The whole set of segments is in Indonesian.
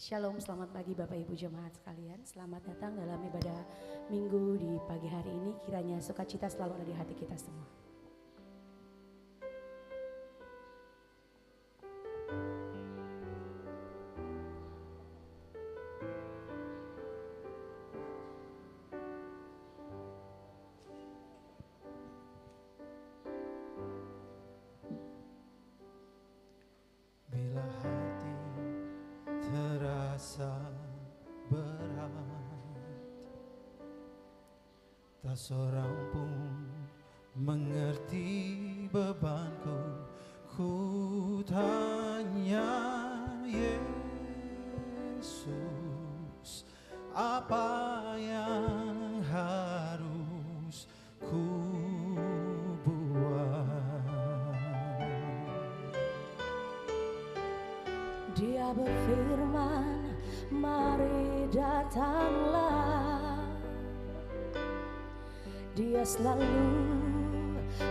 Shalom, selamat pagi Bapak Ibu Jemaat sekalian. Selamat datang dalam ibadah Minggu di pagi hari ini. Kiranya sukacita selalu ada di hati kita semua. Bila hati terasa berat, tak seorang pun mengerti bebanku. Ku tanya Yesus, apa yang harus ku buat? Dia berfirman, mari datanglah. Dia selalu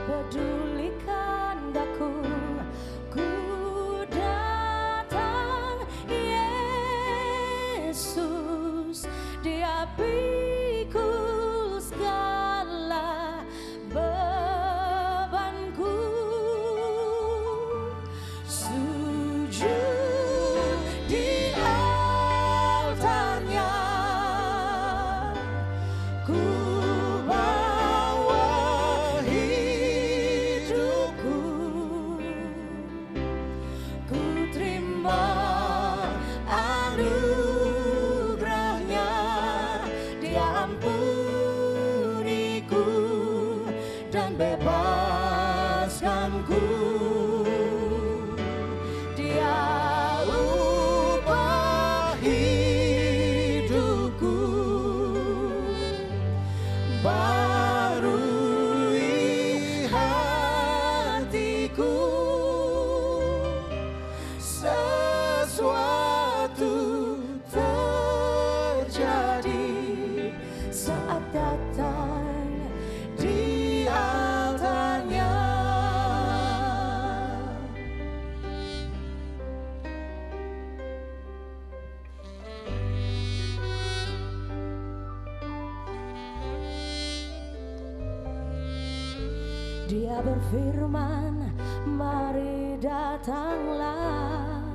pedulikan daku. Ku datang Yesus, Dia pikul segala bebanku. Sujud di altarnya, ku bawa hidupku, ku terima anugerahnya. Dia ampuniku dan bebaskanku. Dia ubah hidupku, barui hatiku. Sesuatu terjadi saat datang di altarnya. Dia berfirman, mari datanglah.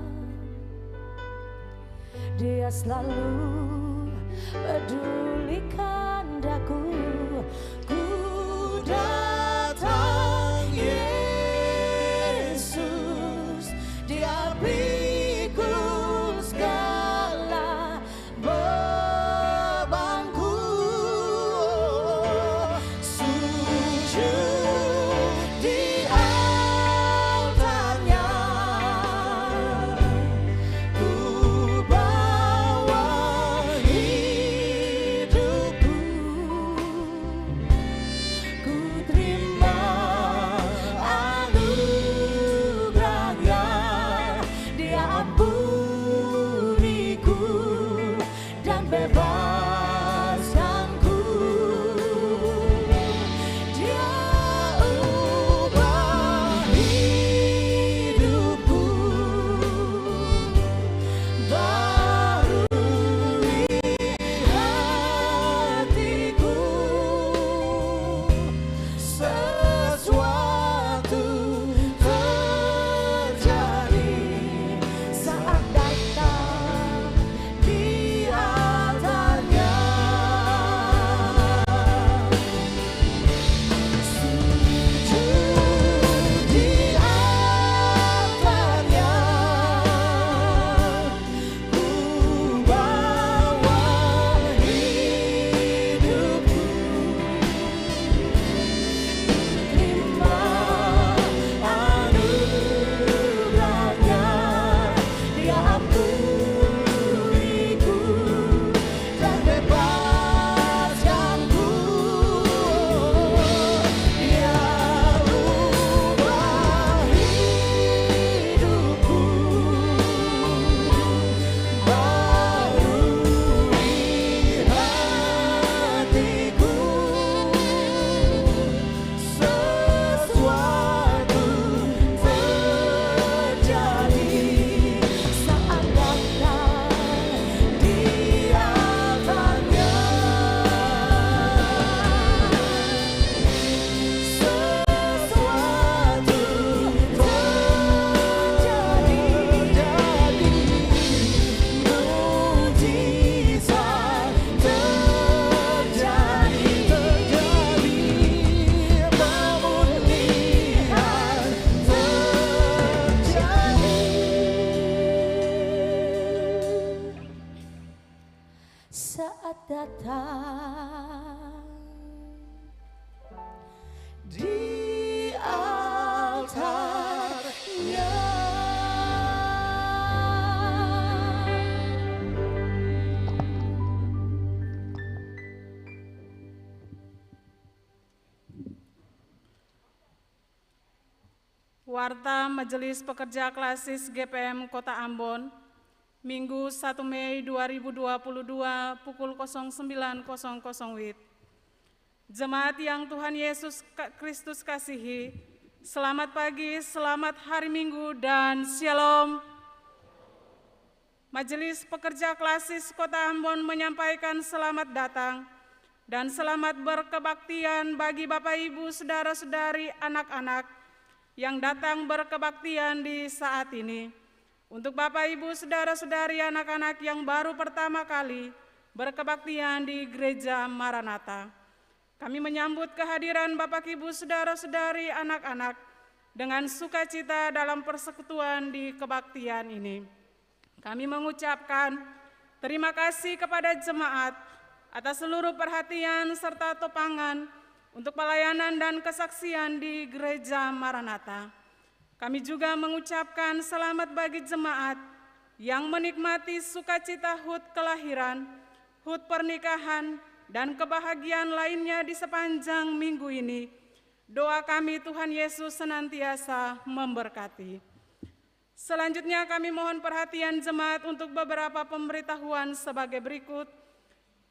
Dia selalu pedulikan daku. Ku datang Yesus, Dia pikul segala bebanku. Sujud di altarnya, ku bawa hidupku, datang di altarnya. Warta Majelis Pekerja Klasis GPM Kota Ambon, Minggu 1 Mei 2022 pukul 09.00 WIB. Jemaat yang Tuhan Yesus Kristus kasihi, selamat pagi, selamat hari Minggu, dan Shalom. Majelis Pekerja Klasis Kota Ambon menyampaikan selamat datang dan selamat berkebaktian bagi Bapak Ibu, Saudara-saudari, anak-anak yang datang berkebaktian di saat ini. Untuk Bapak Ibu, Saudara-saudari, anak-anak yang baru pertama kali berkebaktian di Gereja Maranatha, kami menyambut kehadiran Bapak Ibu, Saudara-saudari, anak-anak dengan sukacita dalam persekutuan di kebaktian ini. Kami mengucapkan terima kasih kepada jemaat atas seluruh perhatian serta topangan untuk pelayanan dan kesaksian di Gereja Maranatha. Kami juga mengucapkan selamat bagi jemaat yang menikmati sukacita HUT kelahiran, HUT pernikahan, dan kebahagiaan lainnya di sepanjang minggu ini. Doa kami Tuhan Yesus senantiasa memberkati. Selanjutnya kami mohon perhatian jemaat untuk beberapa pemberitahuan sebagai berikut.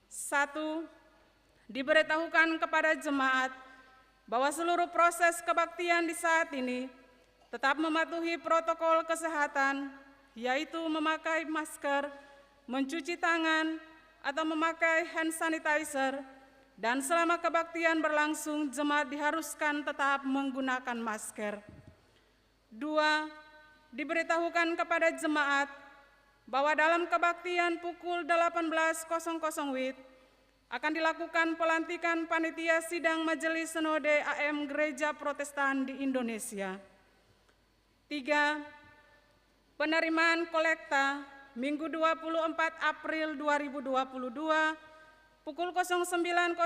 1. Diberitahukan kepada jemaat bahwa seluruh proses kebaktian di saat ini tetap mematuhi protokol kesehatan, yaitu memakai masker, mencuci tangan, atau memakai hand sanitizer, dan selama kebaktian berlangsung, jemaat diharuskan tetap menggunakan masker. 2. Diberitahukan kepada jemaat bahwa dalam kebaktian pukul 18.00 WIB akan dilakukan pelantikan panitia sidang Majelis Sinode AM Gereja Protestan di Indonesia. 3. Penerimaan kolekta Minggu 24 April 2022 pukul 09.00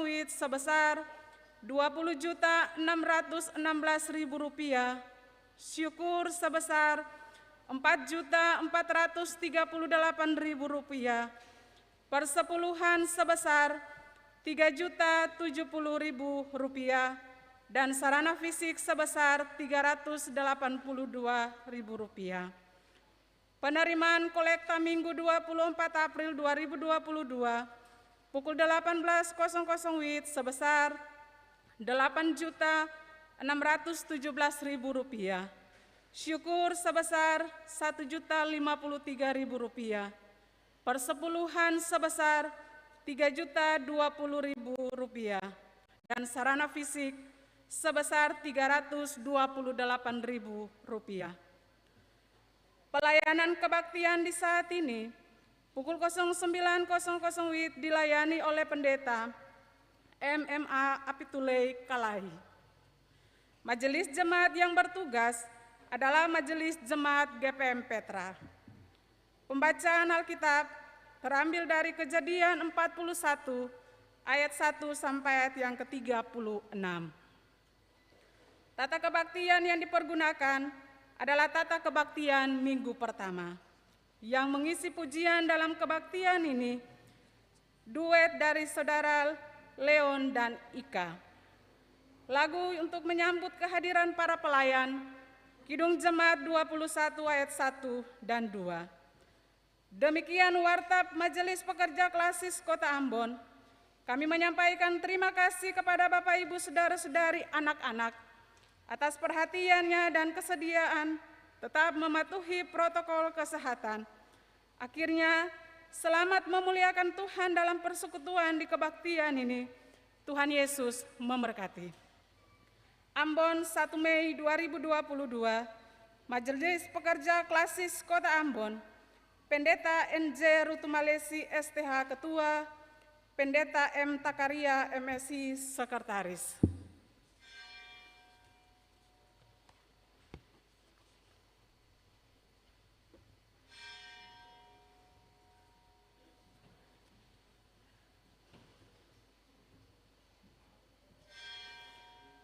WIB sebesar Rp20.616.000, syukur sebesar Rp4.438.000, persepuluhan sebesar Rp3.070.000, dan sarana fisik sebesar Rp382.000. Penerimaan kolekta Minggu 24 April 2022 pukul 18.00 WIB sebesar Rp8.617.000, syukur sebesar Rp1.053.000, persepuluhan sebesar Rp3.020.000, dan sarana fisik sebesar Rp328.000. Pelayanan kebaktian di saat ini pukul 09.00 WIB dilayani oleh Pendeta MMA Apitulei Kalahi. Majelis Jemaat yang bertugas adalah Majelis Jemaat GPM Petra. Pembacaan Alkitab terambil dari Kejadian 41 ayat 1 sampai ayat yang ke-36. Tata kebaktian yang dipergunakan adalah tata kebaktian minggu pertama. Yang mengisi pujian dalam kebaktian ini, duet dari saudara Leon dan Ika. Lagu untuk menyambut kehadiran para pelayan, Kidung Jemaat 21 ayat 1 dan 2. Demikian warta Majelis Pekerja Klasis Kota Ambon. Kami menyampaikan terima kasih kepada Bapak Ibu Saudara-saudari anak-anak atas perhatiannya dan kesediaan tetap mematuhi protokol kesehatan. Akhirnya, selamat memuliakan Tuhan dalam persekutuan di kebaktian ini. Tuhan Yesus memberkati. Ambon 1 Mei 2022, Majelis Pekerja Klasis Kota Ambon, Pendeta NJ Rutumalesi STH Ketua, Pendeta M. Takaria MSI Sekretaris.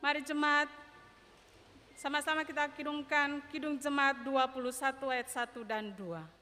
Mari jemaat, sama-sama kita kidungkan Kidung Jemaat 21 ayat 1 dan 2.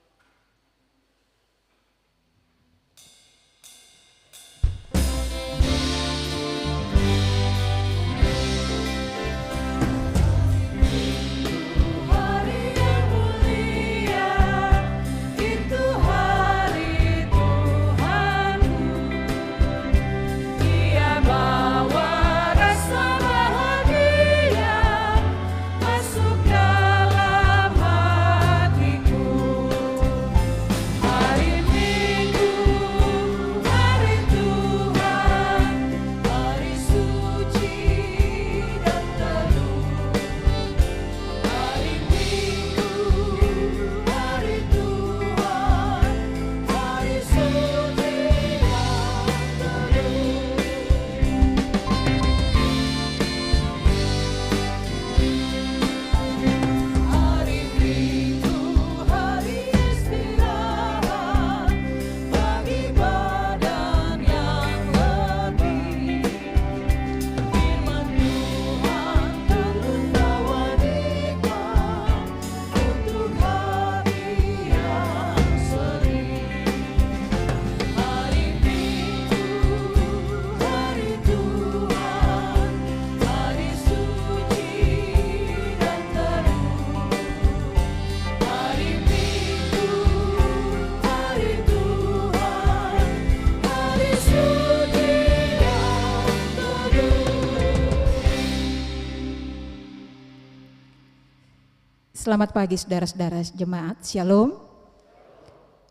Selamat pagi saudara-saudara jemaat, Shalom.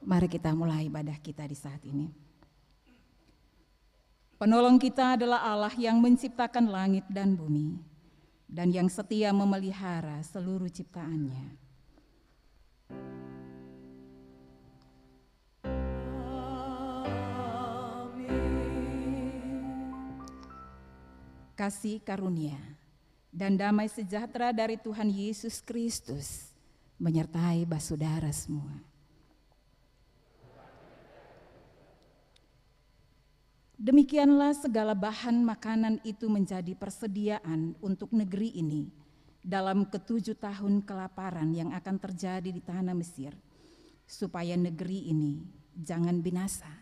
Mari kita mulai ibadah kita di saat ini. Penolong kita adalah Allah yang menciptakan langit dan bumi, dan yang setia memelihara seluruh ciptaannya. Kasih karunia dan damai sejahtera dari Tuhan Yesus Kristus menyertai saudara semua. Demikianlah segala bahan makanan itu menjadi persediaan untuk negeri ini dalam ke-7 tahun kelaparan yang akan terjadi di tanah Mesir, supaya negeri ini jangan binasa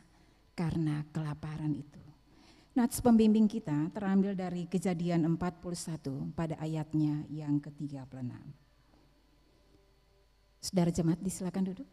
karena kelaparan itu. Nats pembimbing kita terambil dari Kejadian 41 pada ayatnya yang ke-36. Saudara jemaat disilakan duduk.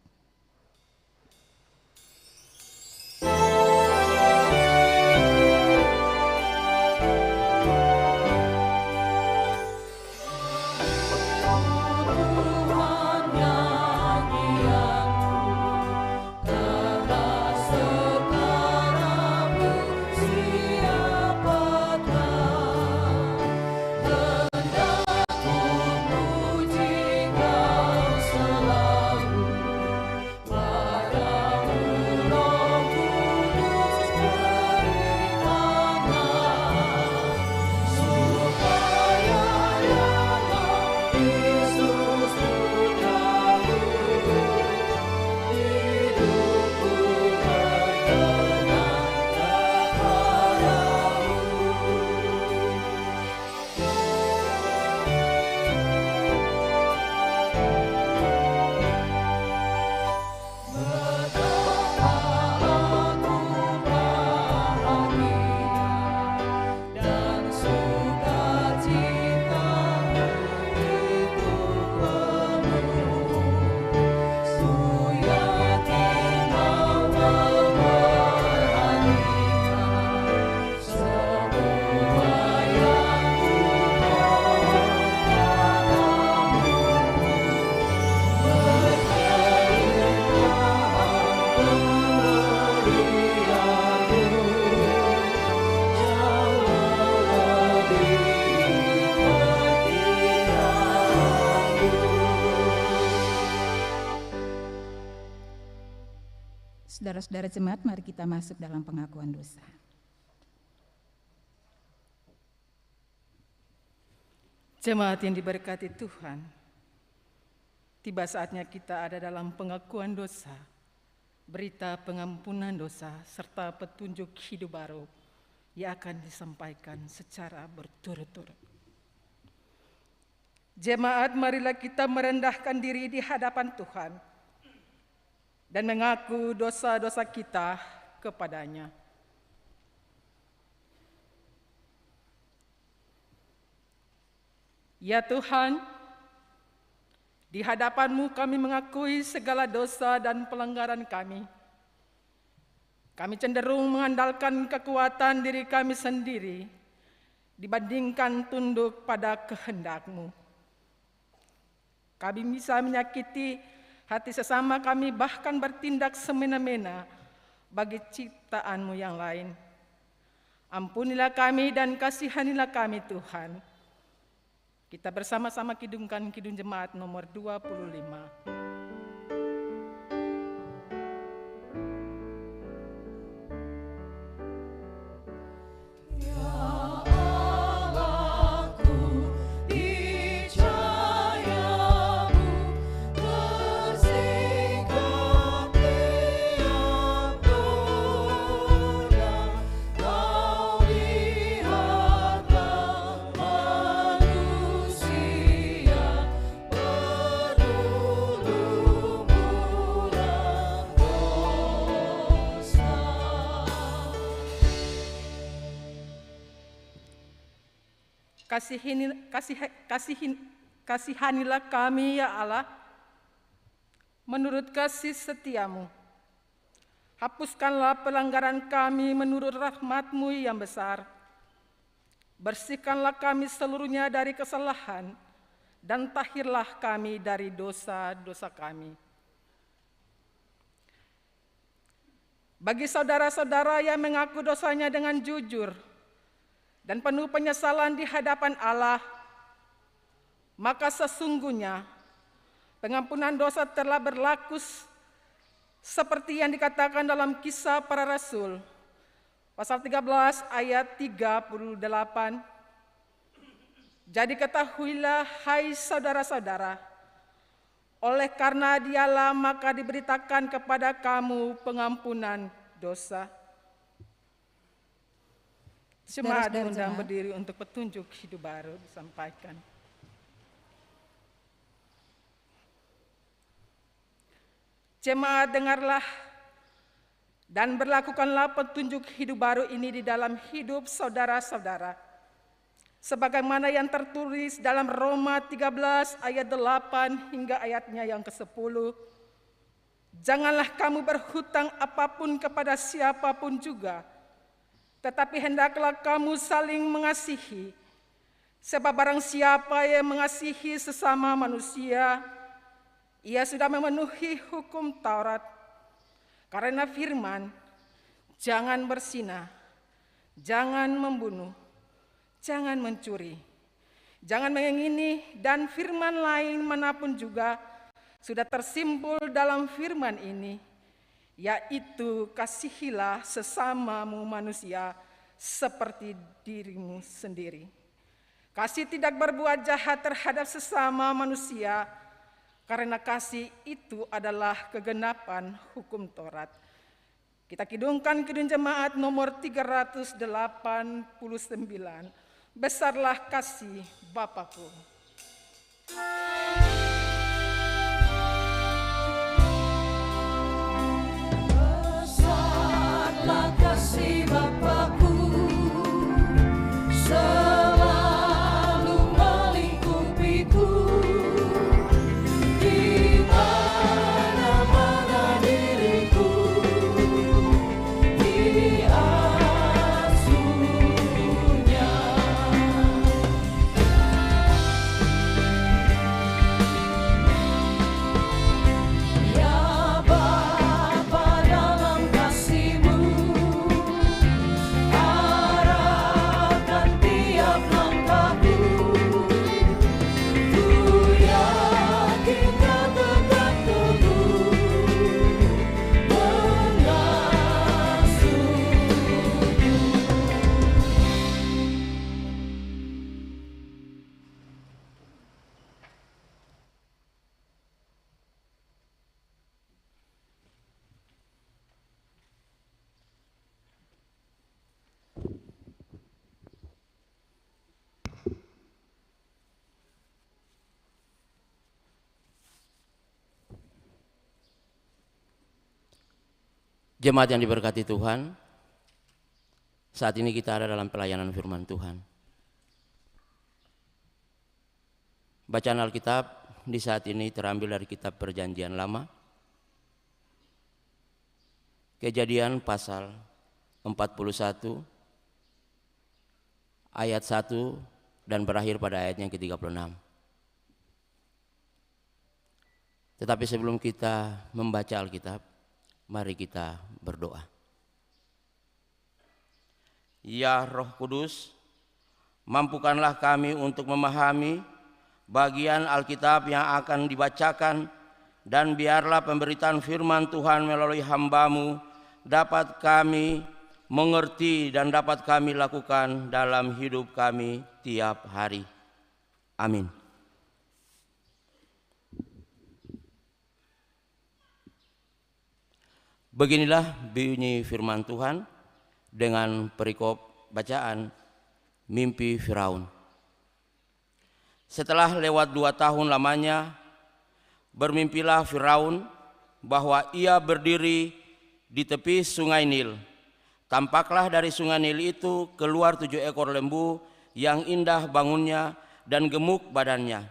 Saudara-saudara jemaat, mari kita masuk dalam pengakuan dosa. Jemaat yang diberkati Tuhan, tiba saatnya kita ada dalam pengakuan dosa, berita pengampunan dosa, serta petunjuk hidup baru yang akan disampaikan secara berturut-turut. Jemaat, marilah kita merendahkan diri di hadapan Tuhan dan mengaku dosa-dosa kita kepadanya. Ya Tuhan, di hadapan-Mu kami mengakui segala dosa dan pelanggaran kami. Kami cenderung mengandalkan kekuatan diri kami sendiri dibandingkan tunduk pada kehendak-Mu. Kami bisa menyakiti hati sesama kami, bahkan bertindak semena-mena bagi ciptaan-Mu yang lain. Ampunilah kami dan kasihanilah kami Tuhan. Kita bersama-sama kidungkan Kidung Jemaat nomor 25. Kasihanilah kami ya Allah, menurut kasih setia-Mu. Hapuskanlah pelanggaran kami menurut rahmat-Mu yang besar. Bersihkanlah kami seluruhnya dari kesalahan, dan tahirlah kami dari dosa-dosa kami. Bagi saudara-saudara yang mengaku dosanya dengan jujur dan penuh penyesalan di hadapan Allah, maka sesungguhnya pengampunan dosa telah berlaku seperti yang dikatakan dalam Kisah Para Rasul, pasal 13 ayat 38. Jadi ketahuilah, hai saudara-saudara, oleh karena Dialah maka diberitakan kepada kamu pengampunan dosa. Jemaat diundang berdiri untuk petunjuk hidup baru disampaikan. Jemaat, dengarlah dan berlakukanlah petunjuk hidup baru ini di dalam hidup saudara-saudara, sebagaimana yang tertulis dalam Roma 13 ayat 8 hingga ayatnya yang ke-10. Janganlah kamu berhutang apapun kepada siapapun juga, tetapi hendaklah kamu saling mengasihi, sebab barang siapa yang mengasihi sesama manusia, ia sudah memenuhi hukum Taurat. Karena firman, jangan berzinah, jangan membunuh, jangan mencuri, jangan mengingini, dan firman lain manapun juga sudah tersimpul dalam firman ini, yaitu kasihilah sesamamu manusia seperti dirimu sendiri. Kasih tidak berbuat jahat terhadap sesama manusia, karena kasih itu adalah kegenapan hukum Taurat. Kita kidungkan Kidung Jemaat nomor 389. Besarlah kasih Bapakku. Besarlah kasih Bapakku, selalu melingkupiku. Di mana-mana diriku diasuhnya. Jemaat yang diberkati Tuhan, saat ini kita ada dalam pelayanan firman Tuhan. Bacaan Alkitab di saat ini terambil dari kitab Perjanjian Lama, Kejadian pasal 41 ayat 1 dan berakhir pada ayat yang ke-36. Tetapi sebelum kita membaca Alkitab, mari kita berdoa. Ya Roh Kudus, mampukanlah kami untuk memahami bagian Alkitab yang akan dibacakan, dan biarlah pemberitaan firman Tuhan melalui hamba-Mu dapat kami mengerti dan dapat kami lakukan dalam hidup kami tiap hari. Amin. Beginilah bunyi firman Tuhan dengan perikop bacaan mimpi Firaun. Setelah lewat 2 tahun lamanya, bermimpilah Firaun bahwa ia berdiri di tepi sungai Nil. Tampaklah dari sungai Nil itu keluar 7 ekor lembu yang indah bangunnya dan gemuk badannya,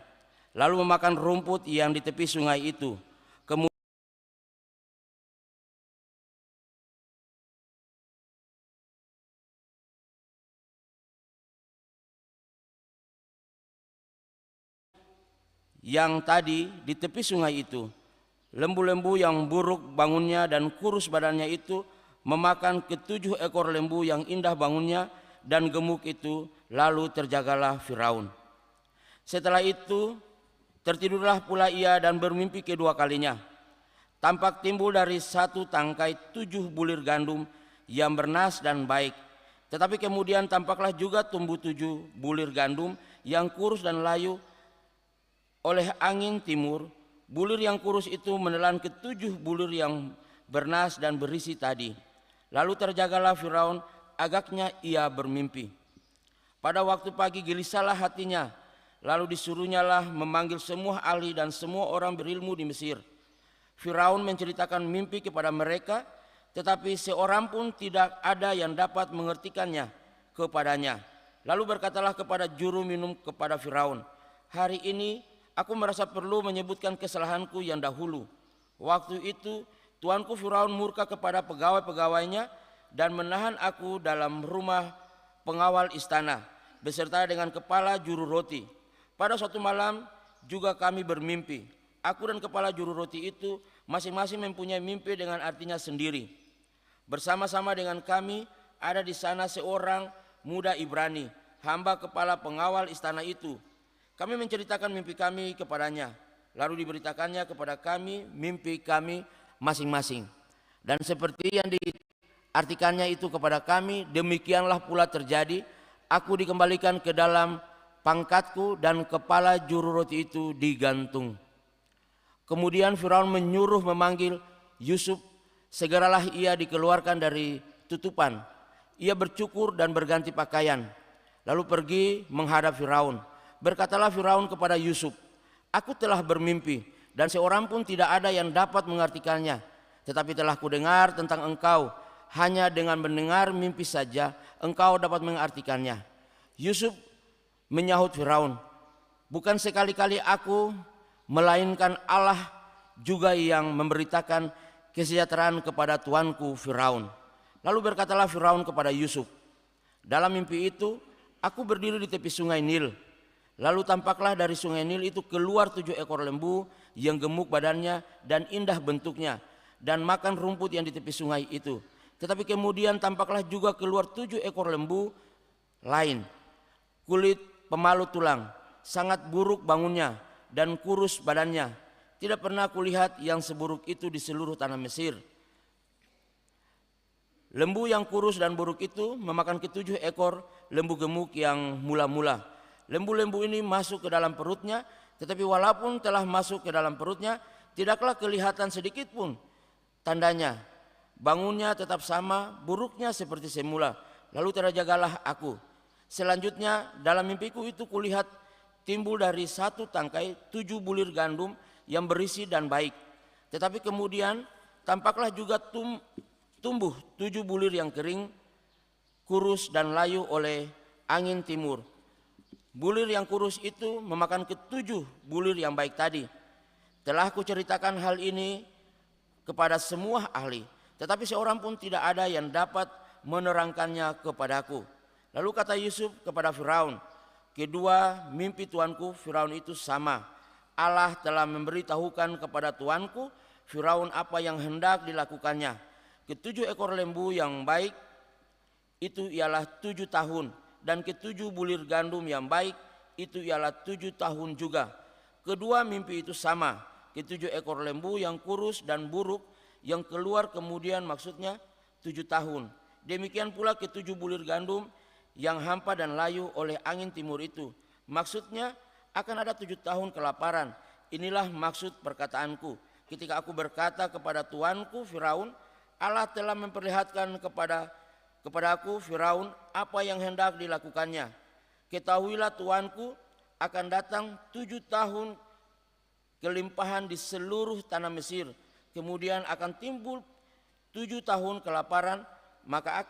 lalu memakan rumput yang di tepi sungai itu. Yang tadi di tepi sungai itu, lembu-lembu yang buruk bangunnya dan kurus badannya itu memakan ke-7 ekor lembu yang indah bangunnya dan gemuk itu, lalu terjagalah Firaun. Setelah itu tertidurlah pula ia dan bermimpi kedua kalinya. Tampak timbul dari satu tangkai 7 bulir gandum yang bernas dan baik. Tetapi kemudian tampaklah juga tumbuh 7 bulir gandum yang kurus dan layu oleh angin timur. Bulir yang kurus itu menelan ke-7 bulir yang bernas dan berisi tadi. Lalu terjagalah Firaun, agaknya ia bermimpi. Pada waktu pagi gelisahlah hatinya, lalu disuruhnyalah memanggil semua ahli dan semua orang berilmu di Mesir. Firaun menceritakan mimpi kepada mereka, tetapi seorang pun tidak ada yang dapat mengertikannya kepadanya. Lalu berkatalah kepada juru minum kepada Firaun, hari ini aku merasa perlu menyebutkan kesalahanku yang dahulu. Waktu itu tuanku Firaun murka kepada pegawai-pegawainya dan menahan aku dalam rumah pengawal istana beserta dengan kepala juru roti. Pada suatu malam juga kami bermimpi. Aku dan kepala juru roti itu masing-masing mempunyai mimpi dengan artinya sendiri. Bersama-sama dengan kami ada di sana seorang muda Ibrani, hamba kepala pengawal istana itu. Kami menceritakan mimpi kami kepadanya, lalu diberitakannya kepada kami mimpi kami masing-masing. Dan seperti yang diartikannya itu kepada kami, demikianlah pula terjadi. Aku dikembalikan ke dalam pangkatku dan kepala juru roti itu digantung. Kemudian Firaun menyuruh memanggil Yusuf. Segeralah ia dikeluarkan dari tutupan. Ia bercukur dan berganti pakaian, lalu pergi menghadap Firaun. Berkatalah Firaun kepada Yusuf, aku telah bermimpi dan seorang pun tidak ada yang dapat mengartikannya. Tetapi telah kudengar tentang engkau, hanya dengan mendengar mimpi saja engkau dapat mengartikannya. Yusuf menyahut Firaun, bukan sekali-kali aku, melainkan Allah juga yang memberitakan kesejahteraan kepada tuanku Firaun. Lalu berkatalah Firaun kepada Yusuf, dalam mimpi itu aku berdiri di tepi sungai Nil. Lalu tampaklah dari sungai Nil itu keluar 7 ekor lembu yang gemuk badannya dan indah bentuknya, dan makan rumput yang di tepi sungai itu. Tetapi kemudian tampaklah juga keluar 7 ekor lembu lain, kulit pemalu tulang, sangat buruk bangunnya dan kurus badannya. Tidak pernah kulihat yang seburuk itu di seluruh tanah Mesir. Lembu yang kurus dan buruk itu memakan ke-7 ekor lembu gemuk yang mula-mula. Lembu-lembu ini masuk ke dalam perutnya, tetapi walaupun telah masuk ke dalam perutnya, tidaklah kelihatan sedikit pun tandanya. Bangunnya tetap sama, buruknya seperti semula. Lalu terjagalah aku. Selanjutnya dalam mimpiku itu kulihat timbul dari satu tangkai 7 bulir gandum yang berisi dan baik. Tetapi kemudian tampaklah juga tumbuh 7 bulir yang kering, kurus dan layu oleh angin timur. Bulir yang kurus itu memakan ke-7 bulir yang baik tadi. Telah kuceritakan hal ini kepada semua ahli, tetapi seorang pun tidak ada yang dapat menerangkannya kepadaku. Lalu kata Yusuf kepada Firaun, kedua mimpi tuanku Firaun itu sama. Allah telah memberitahukan kepada tuanku Firaun apa yang hendak dilakukannya. Ke-7 ekor lembu yang baik itu ialah 7 tahun. Dan ke-7 bulir gandum yang baik itu ialah 7 tahun juga. Kedua mimpi itu sama. Ke-7 ekor lembu yang kurus dan buruk yang keluar kemudian maksudnya 7 tahun. Demikian pula ke-7 bulir gandum yang hampa dan layu oleh angin timur itu. Maksudnya akan ada 7 tahun kelaparan. Inilah maksud perkataanku. Ketika aku berkata kepada tuanku Firaun, Allah telah memperlihatkan kepadaku Firaun apa yang hendak dilakukannya. Ketahuilah tuanku, akan datang 7 tahun kelimpahan di seluruh tanah Mesir. Kemudian akan timbul 7 tahun kelaparan, maka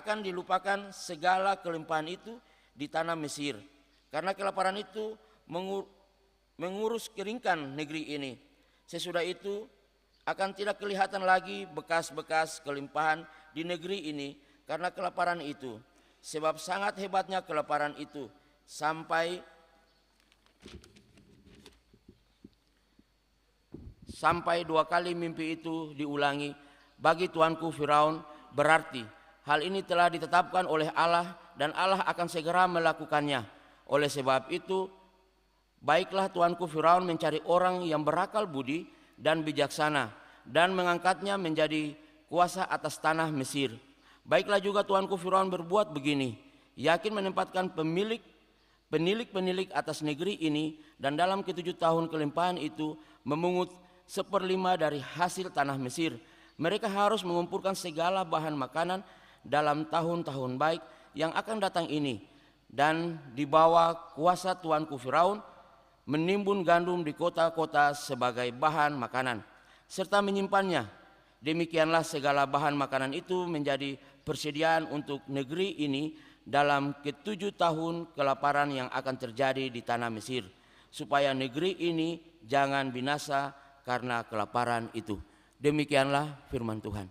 akan dilupakan segala kelimpahan itu di tanah Mesir. Karena kelaparan itu mengurus keringkan negeri ini. Sesudah itu akan tidak kelihatan lagi bekas-bekas kelimpahan di negeri ini karena kelaparan itu. Sebab sangat hebatnya kelaparan itu sampai 2 kali mimpi itu diulangi bagi tuanku Firaun, berarti hal ini telah ditetapkan oleh Allah dan Allah akan segera melakukannya. Oleh sebab itu baiklah tuanku Firaun mencari orang yang berakal budi dan bijaksana dan mengangkatnya menjadi kuasa atas tanah Mesir. Baiklah juga tuanku Firaun berbuat begini, yakin menempatkan penilik atas negeri ini, dan dalam ke-7 tahun kelimpahan itu memungut 1/5 dari hasil tanah Mesir. Mereka harus mengumpulkan segala bahan makanan dalam tahun-tahun baik yang akan datang ini, dan di bawah kuasa tuanku Firaun menimbun gandum di kota-kota sebagai bahan makanan, serta menyimpannya. Demikianlah segala bahan makanan itu menjadi persediaan untuk negeri ini dalam ke-7 tahun kelaparan yang akan terjadi di tanah Mesir, supaya negeri ini jangan binasa karena kelaparan itu. Demikianlah firman Tuhan.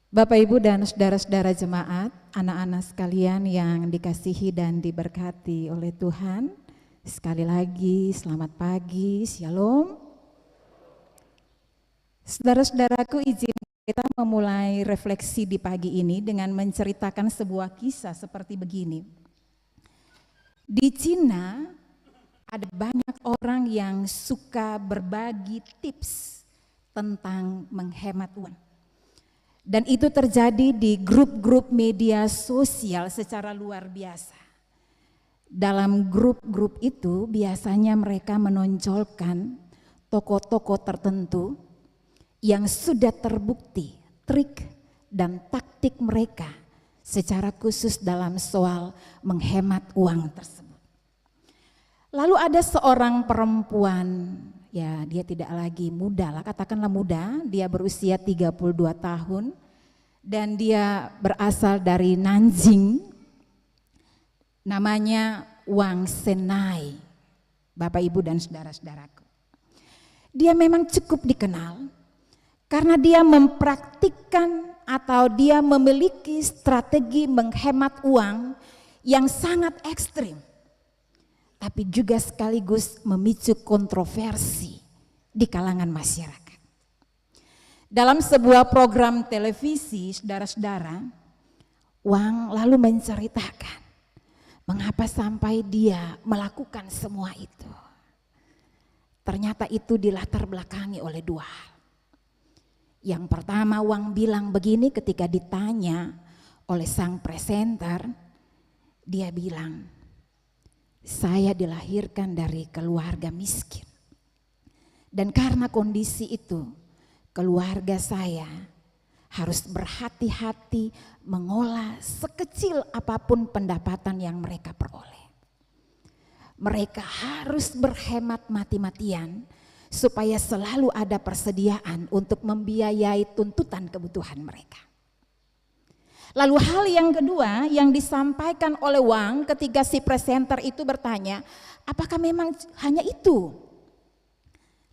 Bapak, Ibu, dan saudara-saudara jemaat, anak-anak sekalian yang dikasihi dan diberkati oleh Tuhan, sekali lagi selamat pagi, shalom. Saudara-saudaraku, izin kita memulai refleksi di pagi ini dengan menceritakan sebuah kisah seperti begini. Di Cina ada banyak orang yang suka berbagi tips tentang menghemat uang. Dan itu terjadi di grup-grup media sosial secara luar biasa. Dalam grup-grup itu biasanya mereka menonjolkan tokoh-tokoh tertentu yang sudah terbukti trik dan taktik mereka secara khusus dalam soal menghemat uang tersebut. Lalu ada seorang perempuan, ya dia tidak lagi muda lah, katakanlah muda, dia berusia 32 tahun dan dia berasal dari Nanjing, namanya Wang Senai, Bapak, Ibu, dan saudara-saudaraku. Dia memang cukup dikenal karena dia mempraktikkan atau dia memiliki strategi menghemat uang yang sangat ekstrim, tapi juga sekaligus memicu kontroversi di kalangan masyarakat. Dalam sebuah program televisi, saudara-saudara, Wang lalu menceritakan mengapa sampai dia melakukan semua itu. Ternyata itu dilatar belakangi oleh 2 hal. Yang pertama, Wang bilang begini ketika ditanya oleh sang presenter, dia bilang, saya dilahirkan dari keluarga miskin. Dan karena kondisi itu, keluarga saya harus berhati-hati mengolah sekecil apapun pendapatan yang mereka peroleh. Mereka harus berhemat mati-matian supaya selalu ada persediaan untuk membiayai tuntutan kebutuhan mereka. Lalu hal yang kedua yang disampaikan oleh Wang ketika si presenter itu bertanya, apakah memang hanya itu?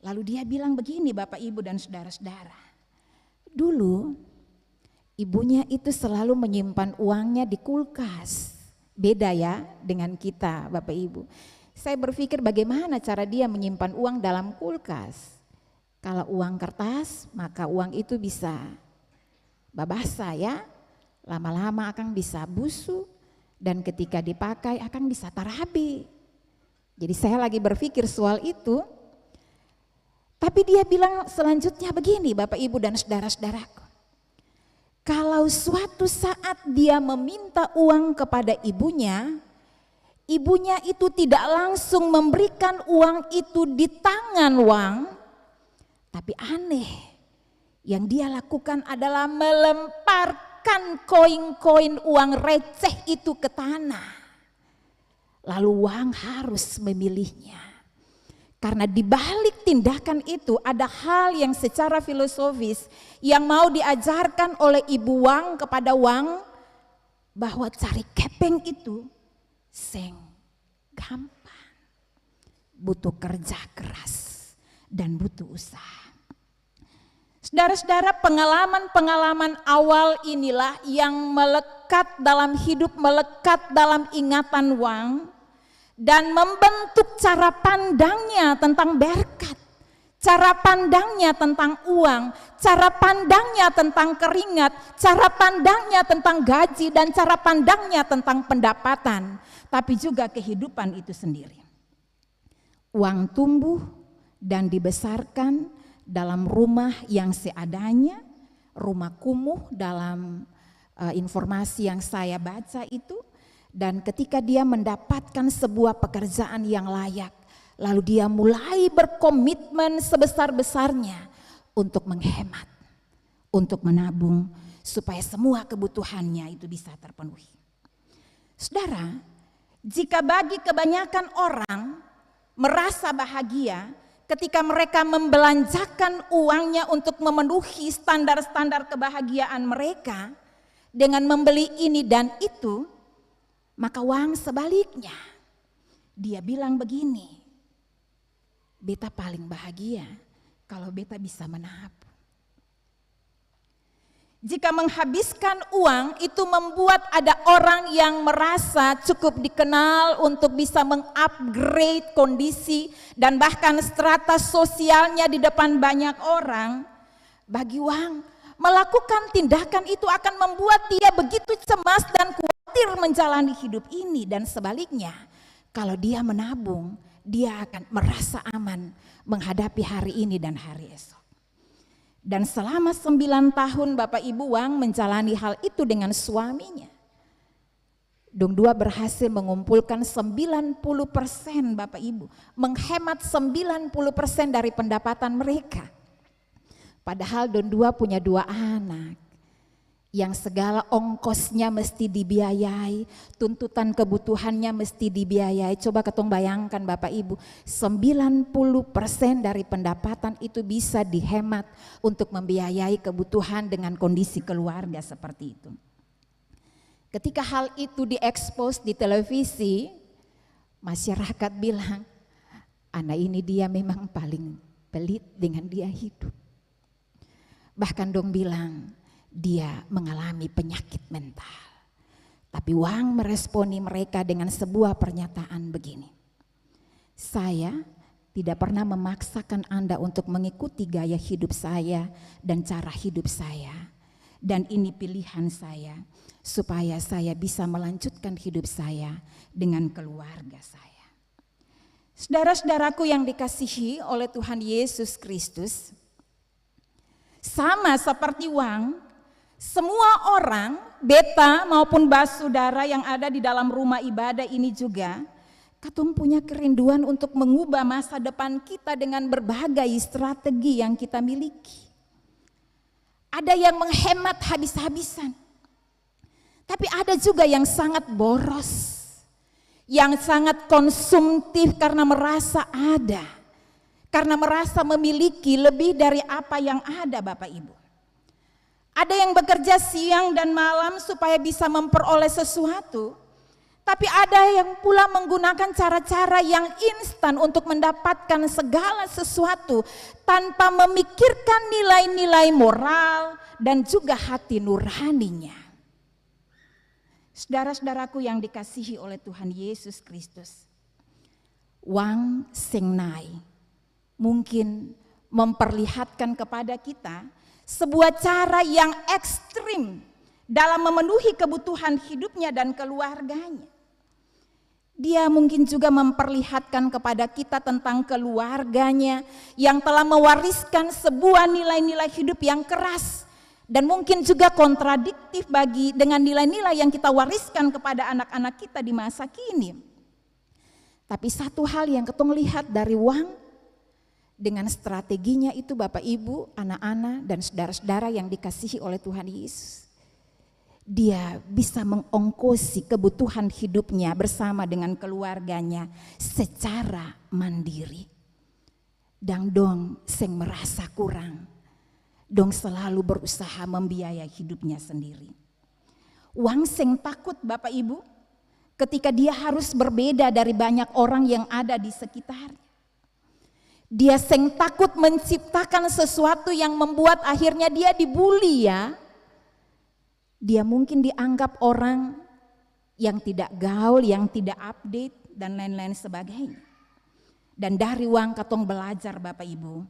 Lalu dia bilang begini, Bapak Ibu dan saudara-saudara. Dulu ibunya itu selalu menyimpan uangnya di kulkas. Beda ya dengan kita, Bapak Ibu. Saya berpikir bagaimana cara dia menyimpan uang dalam kulkas. Kalau uang kertas, maka uang itu bisa babasa ya. Lama-lama akan bisa busuk dan ketika dipakai akan bisa tarabi. Jadi saya lagi berpikir soal itu. Tapi dia bilang selanjutnya begini, Bapak Ibu dan saudara-saudaraku. Kalau suatu saat dia meminta uang kepada ibunya, ibunya itu tidak langsung memberikan uang itu di tangan Wang. Tapi aneh, yang dia lakukan adalah melemparkan koin-koin uang receh itu ke tanah. Lalu Wang harus memilihnya. Karena di balik tindakan itu ada hal yang secara filosofis yang mau diajarkan oleh Ibu Wang kepada Wang, bahwa cari kepeng itu seng gampang, butuh kerja keras dan butuh usaha. Saudara-saudara, pengalaman-pengalaman awal inilah yang melekat dalam hidup, melekat dalam ingatan Wang. Dan membentuk cara pandangnya tentang berkat, cara pandangnya tentang uang, cara pandangnya tentang keringat, cara pandangnya tentang gaji, dan cara pandangnya tentang pendapatan, tapi juga kehidupan itu sendiri. Wang tumbuh dan dibesarkan dalam rumah yang seadanya, rumah kumuh dalam informasi yang saya baca itu. Dan ketika dia mendapatkan sebuah pekerjaan yang layak, lalu dia mulai berkomitmen sebesar-besarnya untuk menghemat, untuk menabung, supaya semua kebutuhannya itu bisa terpenuhi. Saudara, jika bagi kebanyakan orang merasa bahagia ketika mereka membelanjakan uangnya untuk memenuhi standar-standar kebahagiaan mereka dengan membeli ini dan itu, maka Wang sebaliknya, dia bilang begini, beta paling bahagia kalau beta bisa menabung. Jika menghabiskan uang itu membuat ada orang yang merasa cukup dikenal untuk bisa mengupgrade kondisi dan bahkan strata sosialnya di depan banyak orang, bagi Wang melakukan tindakan itu akan membuat dia begitu cemas dan khawatir menjalani hidup ini. Dan sebaliknya, kalau dia menabung, dia akan merasa aman menghadapi hari ini dan hari esok. Dan selama 9 tahun Bapak Ibu Wang menjalani hal itu dengan suaminya. Dong Dua berhasil mengumpulkan 90% Bapak Ibu, menghemat 90% dari pendapatan mereka. Padahal Don Dua punya 2 anak yang segala ongkosnya mesti dibiayai, tuntutan kebutuhannya mesti dibiayai. Coba ketong bayangkan Bapak Ibu, 90% dari pendapatan itu bisa dihemat untuk membiayai kebutuhan dengan kondisi keluarga seperti itu. Ketika hal itu diekspos di televisi, masyarakat bilang, anak ini dia memang paling pelit dengan dia hidup. Bahkan dong bilang dia mengalami penyakit mental. Tapi Wang meresponi mereka dengan sebuah pernyataan begini. Saya tidak pernah memaksakan Anda untuk mengikuti gaya hidup saya dan cara hidup saya. Dan ini pilihan saya supaya saya bisa melanjutkan hidup saya dengan keluarga saya. Saudara-saudaraku yang dikasihi oleh Tuhan Yesus Kristus, sama seperti Wang, semua orang, beta maupun saudara yang ada di dalam rumah ibadah ini juga, Katong punya kerinduan untuk mengubah masa depan kita dengan berbagai strategi yang kita miliki. Ada yang menghemat habis-habisan. Tapi ada juga yang sangat boros. Yang sangat konsumtif karena merasa ada. Karena merasa memiliki lebih dari apa yang ada, Bapak Ibu. Ada yang bekerja siang dan malam supaya bisa memperoleh sesuatu. Tapi ada yang pula menggunakan cara-cara yang instan untuk mendapatkan segala sesuatu tanpa memikirkan nilai-nilai moral dan juga hati nuraninya. Saudara-saudaraku yang dikasihi oleh Tuhan Yesus Kristus, wang sing nai mungkin memperlihatkan kepada kita sebuah cara yang ekstrim dalam memenuhi kebutuhan hidupnya dan keluarganya. Dia mungkin juga memperlihatkan kepada kita tentang keluarganya yang telah mewariskan sebuah nilai-nilai hidup yang keras dan mungkin juga kontradiktif dengan nilai-nilai yang kita wariskan kepada anak-anak kita di masa kini. Tapi satu hal yang ketong lihat dari Wang dengan strateginya itu, Bapak Ibu, anak-anak dan saudara-saudara yang dikasihi oleh Tuhan Yesus. Dia bisa mengongkosi kebutuhan hidupnya bersama dengan keluarganya secara mandiri. Dan dong seng merasa kurang, dong selalu berusaha membiayai hidupnya sendiri. Wang seng takut, Bapak Ibu, ketika dia harus berbeda dari banyak orang yang ada di sekitarnya. Dia seng takut menciptakan sesuatu yang membuat akhirnya dia dibully ya. Dia mungkin dianggap orang yang tidak gaul, yang tidak update dan lain-lain sebagainya. Dan dari Wang katong belajar Bapak Ibu,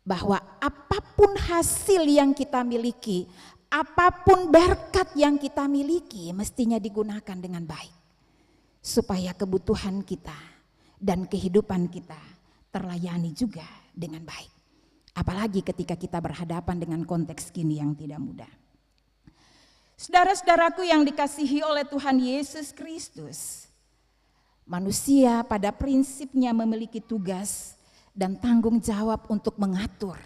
bahwa apapun hasil yang kita miliki, apapun berkat yang kita miliki mestinya digunakan dengan baik. Supaya kebutuhan kita dan kehidupan kita terlayani juga dengan baik. Apalagi ketika kita berhadapan dengan konteks kini yang tidak mudah. Saudara-saudaraku yang dikasihi oleh Tuhan Yesus Kristus, manusia pada prinsipnya memiliki tugas dan tanggung jawab untuk mengatur,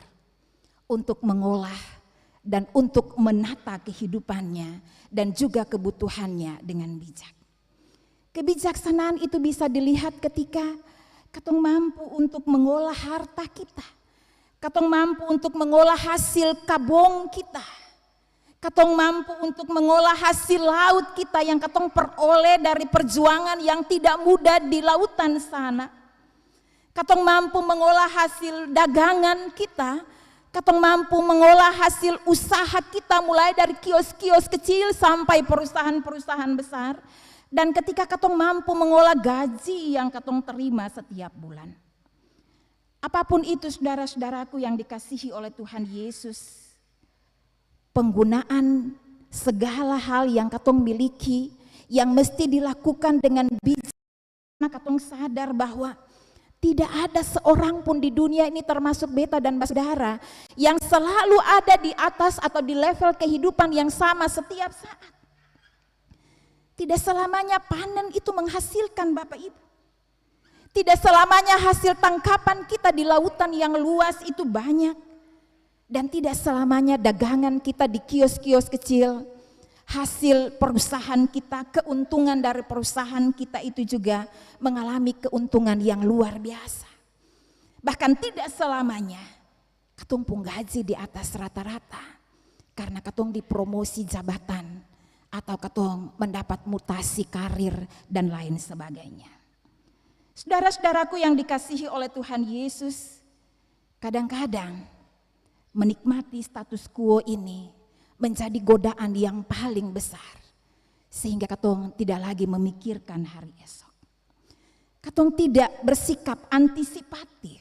untuk mengolah, dan untuk menata kehidupannya dan juga kebutuhannya dengan bijak. Kebijaksanaan itu bisa dilihat ketika katong mampu untuk mengolah harta kita, katong mampu untuk mengolah hasil kabong kita, katong mampu untuk mengolah hasil laut kita yang katong peroleh dari perjuangan yang tidak mudah di lautan sana. Katong mampu mengolah hasil dagangan kita, katong mampu mengolah hasil usaha kita mulai dari kios-kios kecil sampai perusahaan-perusahaan besar. Dan ketika katong mampu mengolah gaji yang katong terima setiap bulan. Apapun itu saudara-saudaraku yang dikasihi oleh Tuhan Yesus, penggunaan segala hal yang katong miliki yang mesti dilakukan dengan bijak. Karena katong sadar bahwa tidak ada seorang pun di dunia ini termasuk beta dan saudara yang selalu ada di atas atau di level kehidupan yang sama setiap saat. Tidak selamanya panen itu menghasilkan Bapak Ibu. Tidak selamanya hasil tangkapan kita di lautan yang luas itu banyak. Dan tidak selamanya dagangan kita di kios-kios kecil, hasil perusahaan kita, keuntungan dari perusahaan kita itu juga mengalami keuntungan yang luar biasa. Bahkan tidak selamanya katong pun gaji di atas rata-rata karena katong dipromosi jabatan atau katong mendapat mutasi karir dan lain sebagainya. Saudara-saudaraku yang dikasihi oleh Tuhan Yesus, kadang-kadang menikmati status quo ini menjadi godaan yang paling besar. Sehingga katong tidak lagi memikirkan hari esok. Katong tidak bersikap antisipatif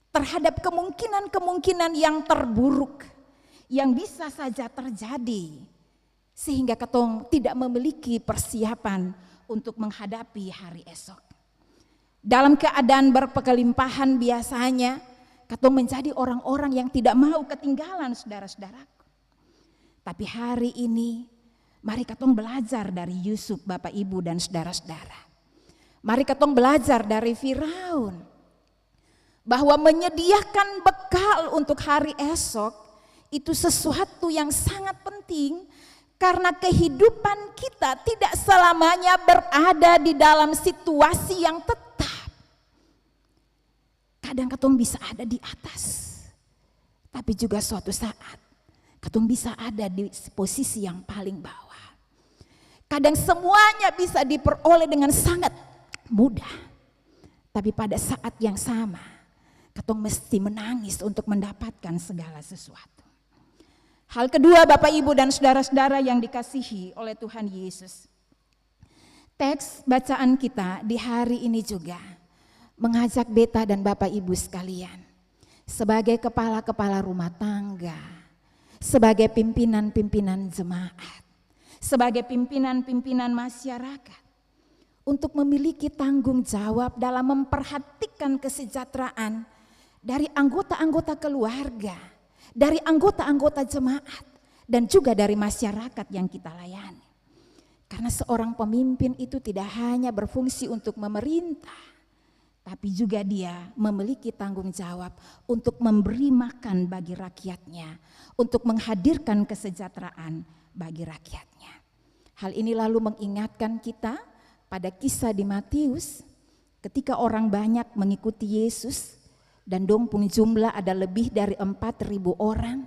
terhadap kemungkinan-kemungkinan yang terburuk yang bisa saja terjadi. Sehingga katong tidak memiliki persiapan untuk menghadapi hari esok. Dalam keadaan berkelimpahan biasanya katong menjadi orang-orang yang tidak mau ketinggalan saudara-saudaraku. Tapi hari ini mari katong belajar dari Yusuf Bapak Ibu dan saudara-saudara. Mari ketong belajar dari Firaun bahwa menyediakan bekal untuk hari esok itu sesuatu yang sangat penting, karena kehidupan kita tidak selamanya berada di dalam situasi yang tetap. Kadang ketong bisa ada di atas, tapi juga suatu saat ketong bisa ada di posisi yang paling bawah. Kadang semuanya bisa diperoleh dengan sangat mudah, tapi pada saat yang sama ketong mesti menangis untuk mendapatkan segala sesuatu. Hal kedua, Bapak Ibu dan saudara-saudara yang dikasihi oleh Tuhan Yesus, teks bacaan kita di hari ini juga mengajak beta dan Bapak Ibu sekalian sebagai kepala-kepala rumah tangga, sebagai pimpinan-pimpinan jemaat, sebagai pimpinan-pimpinan masyarakat, untuk memiliki tanggung jawab dalam memperhatikan kesejahteraan dari anggota-anggota keluarga, dari anggota-anggota jemaat, dan juga dari masyarakat yang kita layani. Karena seorang pemimpin itu tidak hanya berfungsi untuk memerintah, tapi juga dia memiliki tanggung jawab untuk memberi makan bagi rakyatnya, untuk menghadirkan kesejahteraan bagi rakyatnya. Hal ini lalu mengingatkan kita pada kisah di Matius, ketika orang banyak mengikuti Yesus, dan dong pun jumlah ada lebih dari 4.000 orang.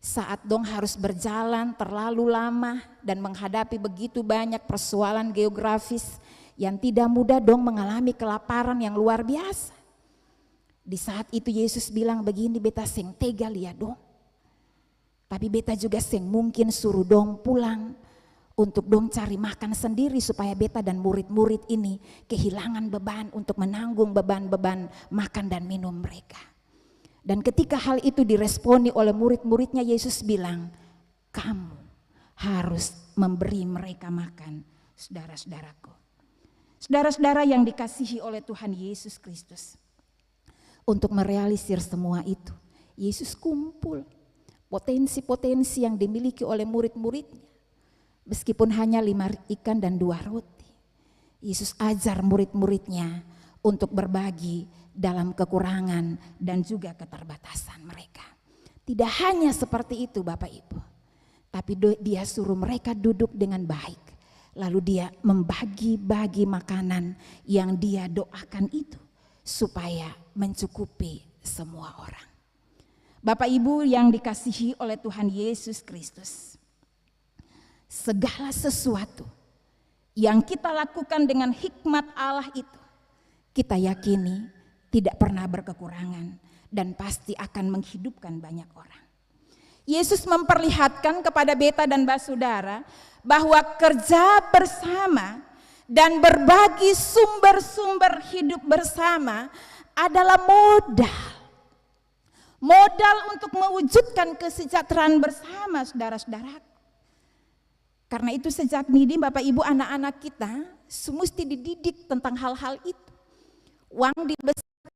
Saat dong harus berjalan terlalu lama dan menghadapi begitu banyak persoalan geografis yang tidak mudah, dong mengalami kelaparan yang luar biasa. Di saat itu Yesus bilang begini, beta seng tega lihat dong, tapi beta juga seng mungkin suruh dong pulang untuk dong cari makan sendiri supaya beta dan murid-murid ini kehilangan beban untuk menanggung beban-beban makan dan minum mereka. Dan ketika hal itu diresponi oleh murid-muridnya, Yesus bilang, kamu harus memberi mereka makan, saudara-saudaraku. Saudara-saudara yang dikasihi oleh Tuhan Yesus Kristus, untuk merealisir semua itu, Yesus kumpul potensi-potensi yang dimiliki oleh murid-muridnya. Meskipun hanya 5 ikan dan 2 roti, Yesus ajar murid-muridnya untuk berbagi dalam kekurangan dan juga keterbatasan mereka. Tidak hanya seperti itu Bapak Ibu, tapi dia suruh mereka duduk dengan baik. Lalu dia membagi-bagi makanan yang dia doakan itu supaya mencukupi semua orang. Bapak Ibu yang dikasihi oleh Tuhan Yesus Kristus, segala sesuatu yang kita lakukan dengan hikmat Allah itu, kita yakini tidak pernah berkekurangan dan pasti akan menghidupkan banyak orang. Yesus memperlihatkan kepada beta dan saudara bahwa kerja bersama dan berbagi sumber-sumber hidup bersama adalah modal untuk mewujudkan kesejahteraan bersama, saudara-saudara. Karena itu sejak dini Bapak Ibu, anak-anak kita semesti dididik tentang hal-hal itu. Uang dibesarkan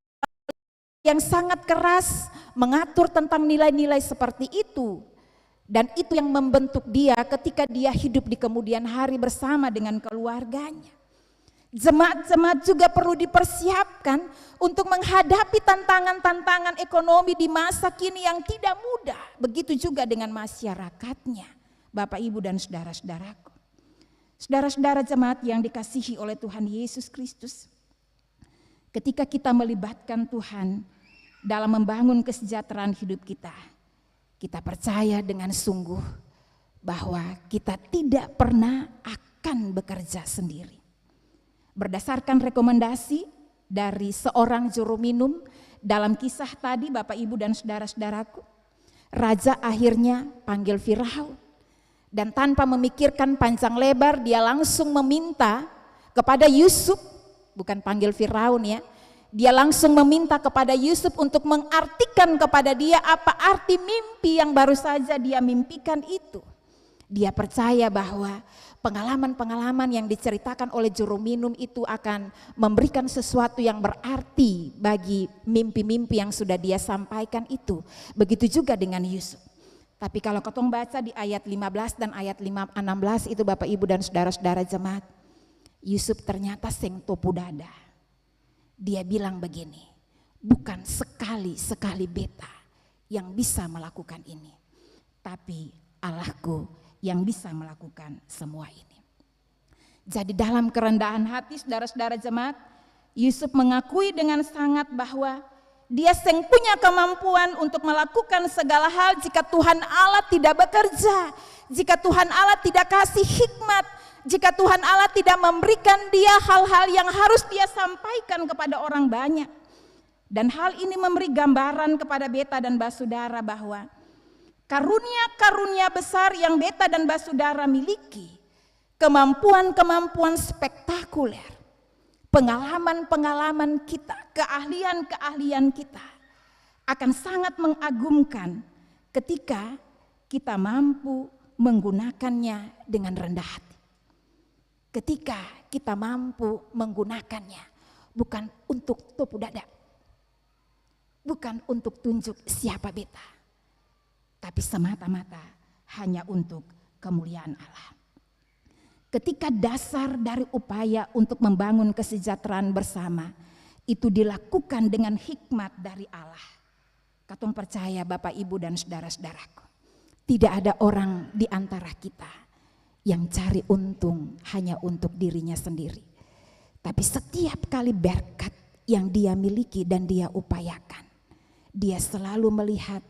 yang sangat keras mengatur tentang nilai-nilai seperti itu. Dan itu yang membentuk dia ketika dia hidup di kemudian hari bersama dengan keluarganya. Jemaat-jemaat juga perlu dipersiapkan untuk menghadapi tantangan-tantangan ekonomi di masa kini yang tidak mudah. Begitu juga dengan masyarakatnya. Bapak Ibu dan saudara-saudaraku, saudara-saudara jemaat yang dikasihi oleh Tuhan Yesus Kristus, ketika kita melibatkan Tuhan dalam membangun kesejahteraan hidup kita, kita percaya dengan sungguh bahwa kita tidak pernah akan bekerja sendiri. Berdasarkan rekomendasi dari seorang juru minum dalam kisah tadi Bapak Ibu dan saudara-saudaraku, raja akhirnya panggil Firaun. Dan tanpa memikirkan panjang lebar dia langsung meminta kepada Yusuf, bukan panggil Firaun ya, dia langsung meminta kepada Yusuf untuk mengartikan kepada dia apa arti mimpi yang baru saja dia mimpikan itu. Dia percaya bahwa pengalaman-pengalaman yang diceritakan oleh juru minum itu akan memberikan sesuatu yang berarti bagi mimpi-mimpi yang sudah dia sampaikan itu. Begitu juga dengan Yusuf. Tapi kalau ketong baca di ayat 15 dan ayat 16 itu Bapak Ibu dan saudara-saudara jemaat, Yusuf ternyata seng topu dada. Dia bilang begini, bukan sekali-sekali beta yang bisa melakukan ini, tapi Allahku yang bisa melakukan semua ini. Jadi dalam kerendahan hati saudara-saudara jemaat, Yusuf mengakui dengan sangat bahwa dia seng punya kemampuan untuk melakukan segala hal jika Tuhan Allah tidak bekerja, jika Tuhan Allah tidak kasih hikmat, jika Tuhan Allah tidak memberikan dia hal-hal yang harus dia sampaikan kepada orang banyak. Dan hal ini memberi gambaran kepada beta dan basudara bahwa karunia-karunia besar yang beta dan basudara miliki, kemampuan-kemampuan spektakuler, pengalaman-pengalaman kita, keahlian-keahlian kita akan sangat mengagumkan ketika kita mampu menggunakannya dengan rendah hati. Ketika kita mampu menggunakannya bukan untuk topu dada, bukan untuk tunjuk siapa beta, tapi semata-mata hanya untuk kemuliaan Allah. Ketika dasar dari upaya untuk membangun kesejahteraan bersama itu dilakukan dengan hikmat dari Allah. Katong percaya Bapak Ibu dan saudara-saudaraku, tidak ada orang di antara kita yang cari untung hanya untuk dirinya sendiri. Tapi setiap kali berkat yang dia miliki dan dia upayakan, dia selalu melihat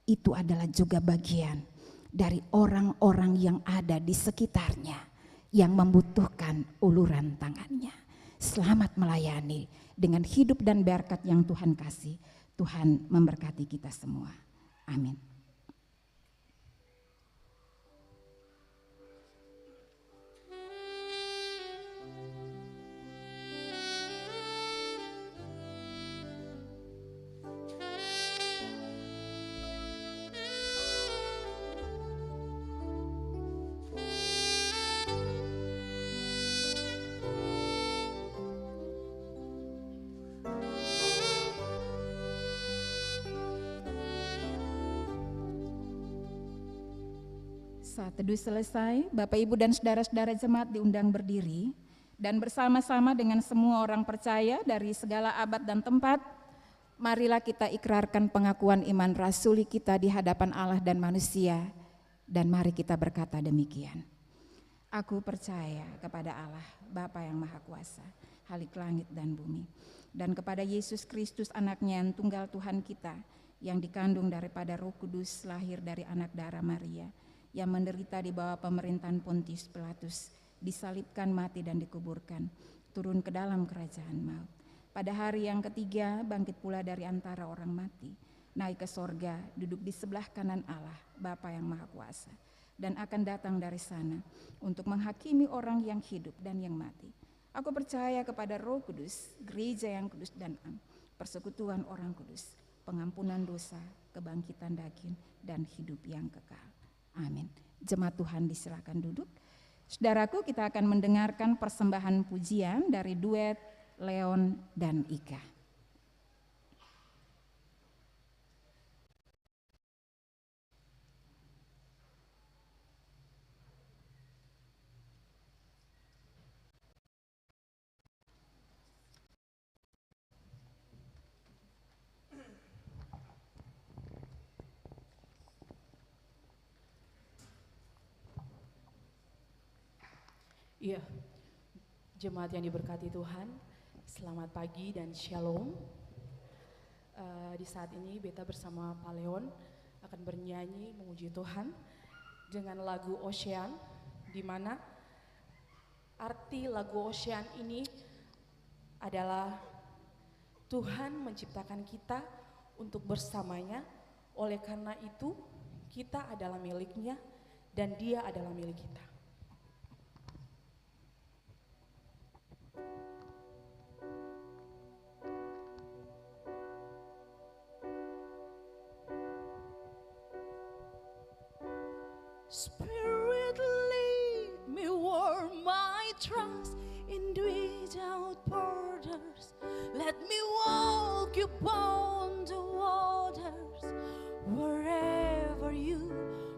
itu adalah juga bagian dari orang-orang yang ada di sekitarnya yang membutuhkan uluran tangannya. Selamat melayani dengan hidup dan berkat yang Tuhan kasih. Tuhan memberkati kita semua. Amin. Saat teduh selesai, Bapak Ibu dan saudara-saudara jemaat diundang berdiri dan bersama-sama dengan semua orang percaya dari segala abad dan tempat, marilah kita ikrarkan pengakuan iman rasuli kita di hadapan Allah dan manusia, dan mari kita berkata demikian. Aku percaya kepada Allah, Bapa yang Maha Kuasa, Halik langit dan bumi, dan kepada Yesus Kristus anaknya yang tunggal Tuhan kita, yang dikandung daripada Roh Kudus, lahir dari anak darah Maria, yang menderita di bawah pemerintahan Pontius Pilatus, disalibkan, mati dan dikuburkan, turun ke dalam kerajaan maut. Pada hari yang ketiga bangkit pula dari antara orang mati, naik ke sorga, duduk di sebelah kanan Allah, Bapa yang Maha Kuasa, dan akan datang dari sana untuk menghakimi orang yang hidup dan yang mati. Aku percaya kepada Roh Kudus, gereja yang kudus dan am, persekutuan orang kudus, pengampunan dosa, kebangkitan daging, dan hidup yang kekal. Amin. Jemaat Tuhan disilakan duduk. Saudaraku, kita akan mendengarkan persembahan pujian dari duet Leon dan Ika. Iya, jemaat yang diberkati Tuhan, selamat pagi dan shalom. Di saat ini beta bersama Pak Leon akan bernyanyi memuji Tuhan dengan lagu Ocean, di mana arti lagu Ocean ini adalah Tuhan menciptakan kita untuk bersamanya, oleh karena itu kita adalah miliknya dan Dia adalah milik kita. Spirit, lead me where my trust in without borders. Let me walk upon the waters wherever you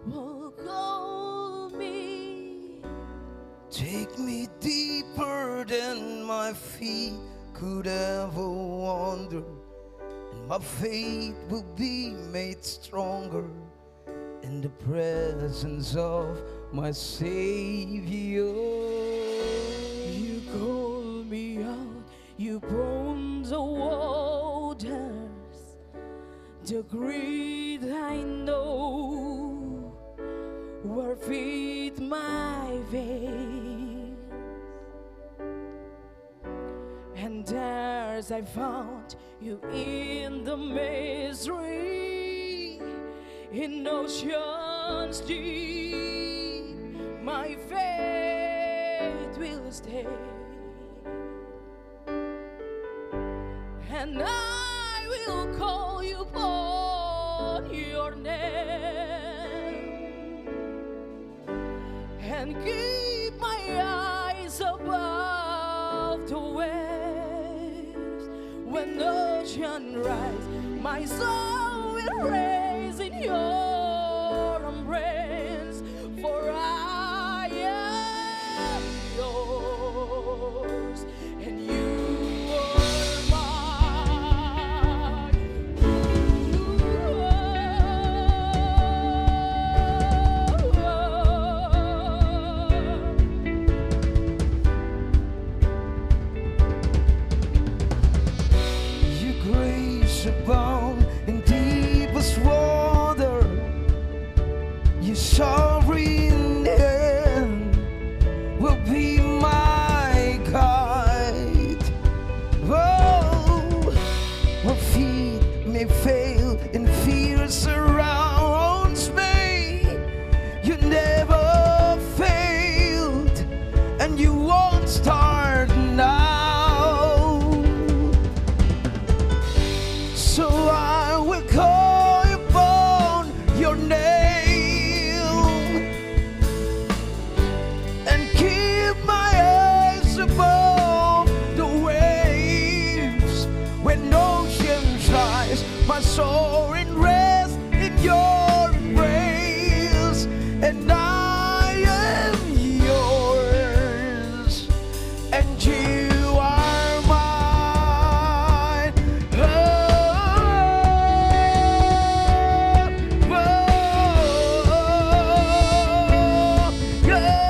will call me. Take me deeper than my feet could ever wander, and my faith will be made stronger in the presence of my Savior. You call me out, you open the waters, the great I know, where feed my veins. And as I found you in the mystery, in oceans deep, my faith will stay. And I will call you upon your name, and keep my eyes above the waves. When ocean rise, my soul will raise in your embrace, for I am yours, and you are mine. Your grace abound in deepest water. Your sovereign hand will be my guide. Oh, my feet may fail and fear surrounds me. You never failed, and you won't start now. So I will call upon your name and keep my eyes above the waves. When oceans rise, my soul in rest in your embrace, and I am yours, and you are mine. Oh, yeah.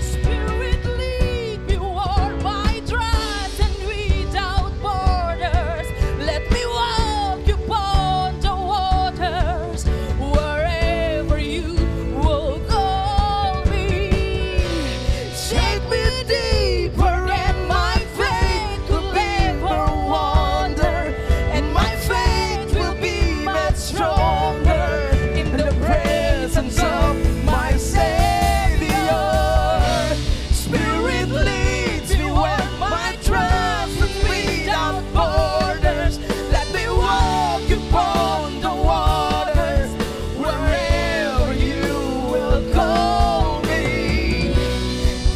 Spirit, lead me o'er my trust, and without borders, let me walk upon the waters, wherever you will call me. Take me deeper and my faith will ever wander, and my faith will be made stronger in the presence of my Savior. Spirit leads me where my trust is without borders. Let me walk upon the waters, wherever you will call me.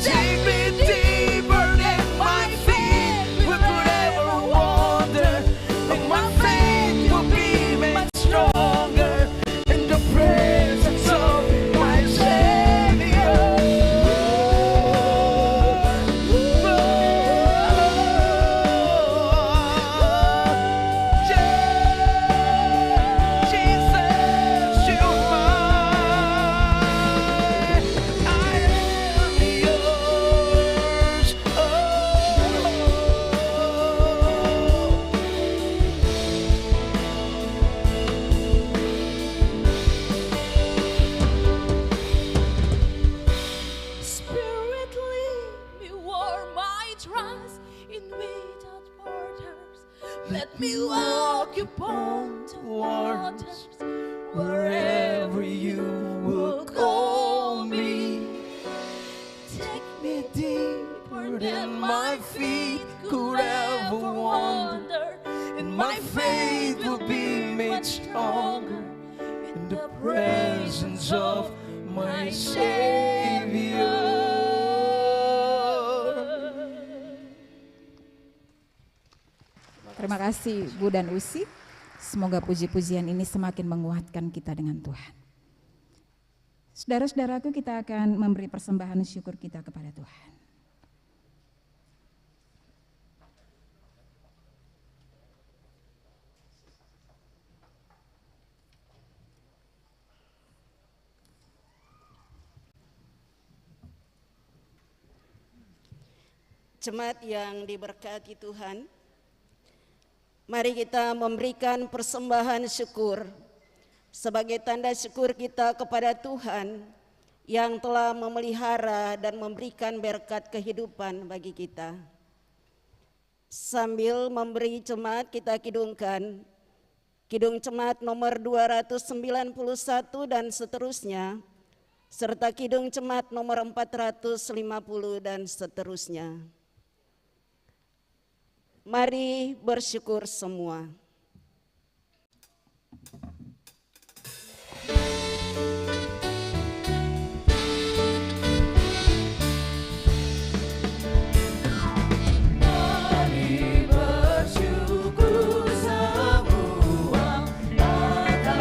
Take me deeper than my feet will ever wander, and my faith will be made stronger in the presence of my Savior. Jesus, you're mine. I am yours. Oh. Spirit, lead me o'er my trust, in without borders, let me walk upon the waters, Wherever you will call me, take me deeper than my feet could ever wander, and my faith will be made stronger in the presence of my Savior. Terima kasih Bu dan Usi. Semoga puji-pujian ini semakin menguatkan kita dengan Tuhan. Saudara-saudaraku, kita akan memberi persembahan syukur kita kepada Tuhan. Jemaat yang diberkati Tuhan, mari kita memberikan persembahan syukur sebagai tanda syukur kita kepada Tuhan yang telah memelihara dan memberikan berkat kehidupan bagi kita. Sambil memberi jemaat, kita kidungkan kidung jemaat nomor 291 dan seterusnya, serta kidung jemaat nomor 450 dan seterusnya. Mari bersyukur semua. Sungguh nyata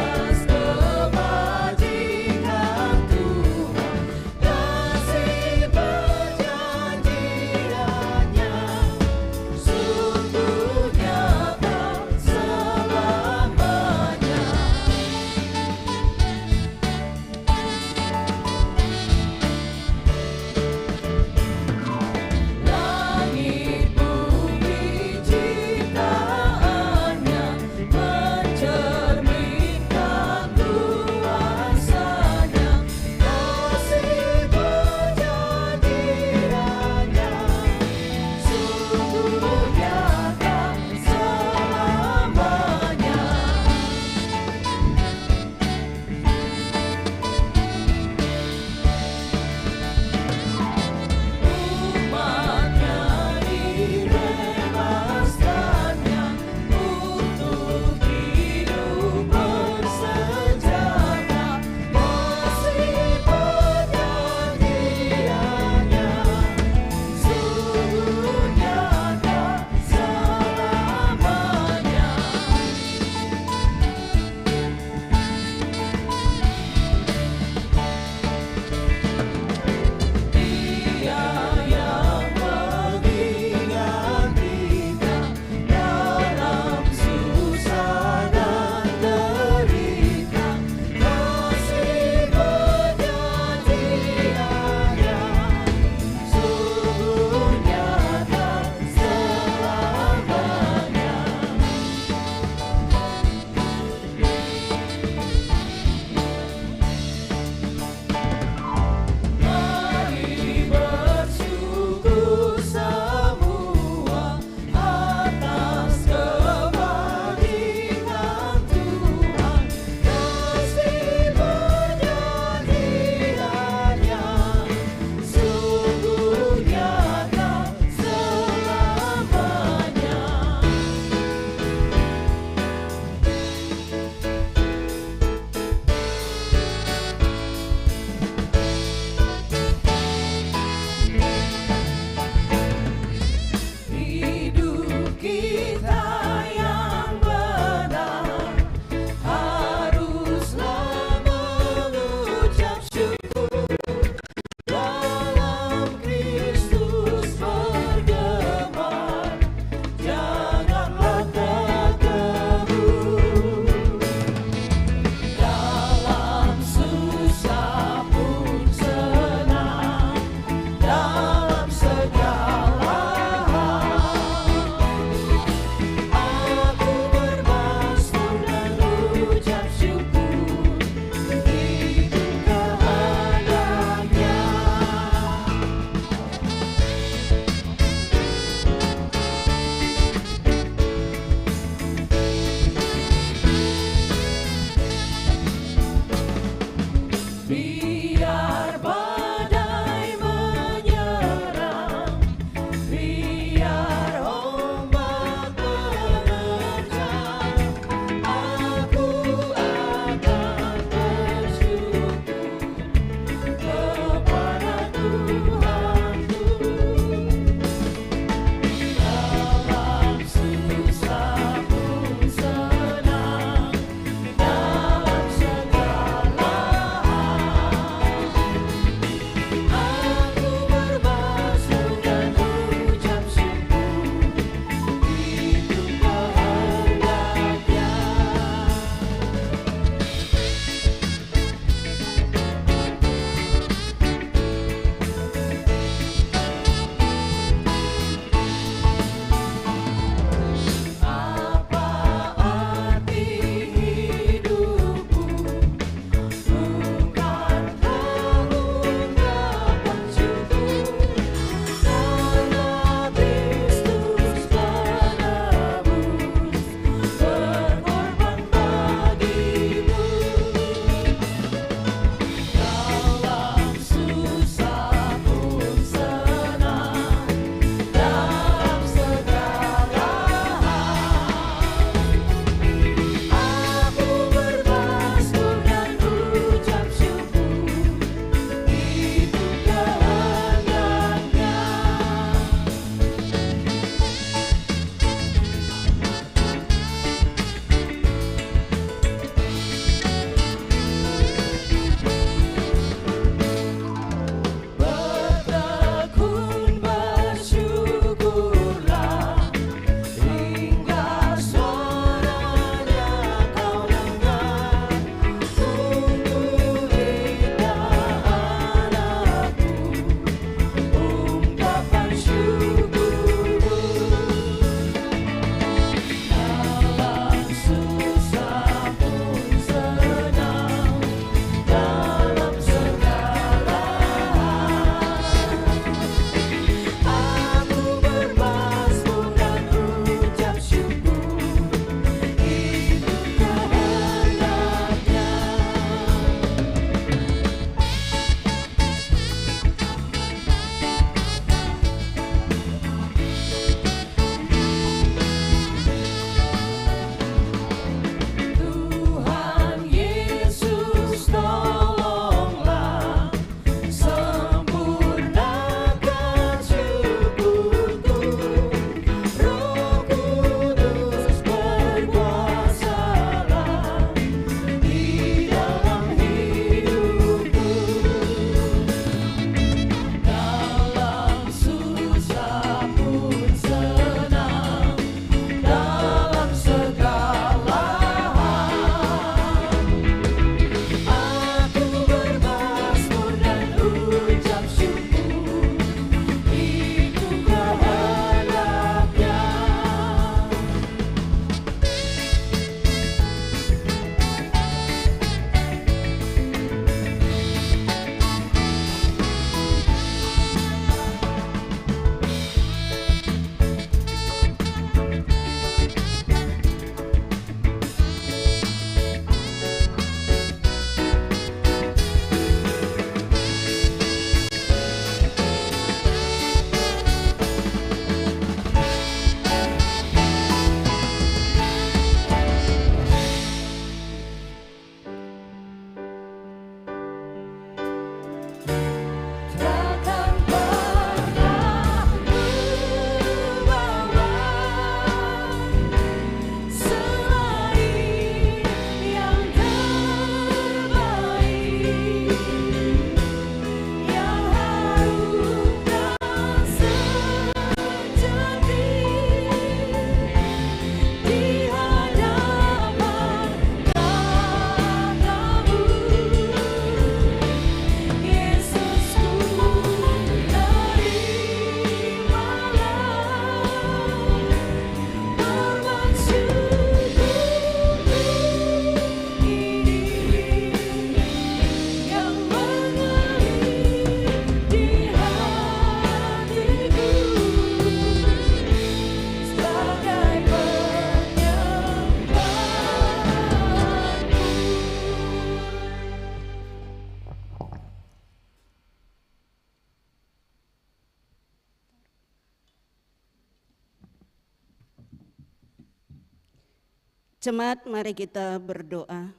Jemaat, mari kita berdoa.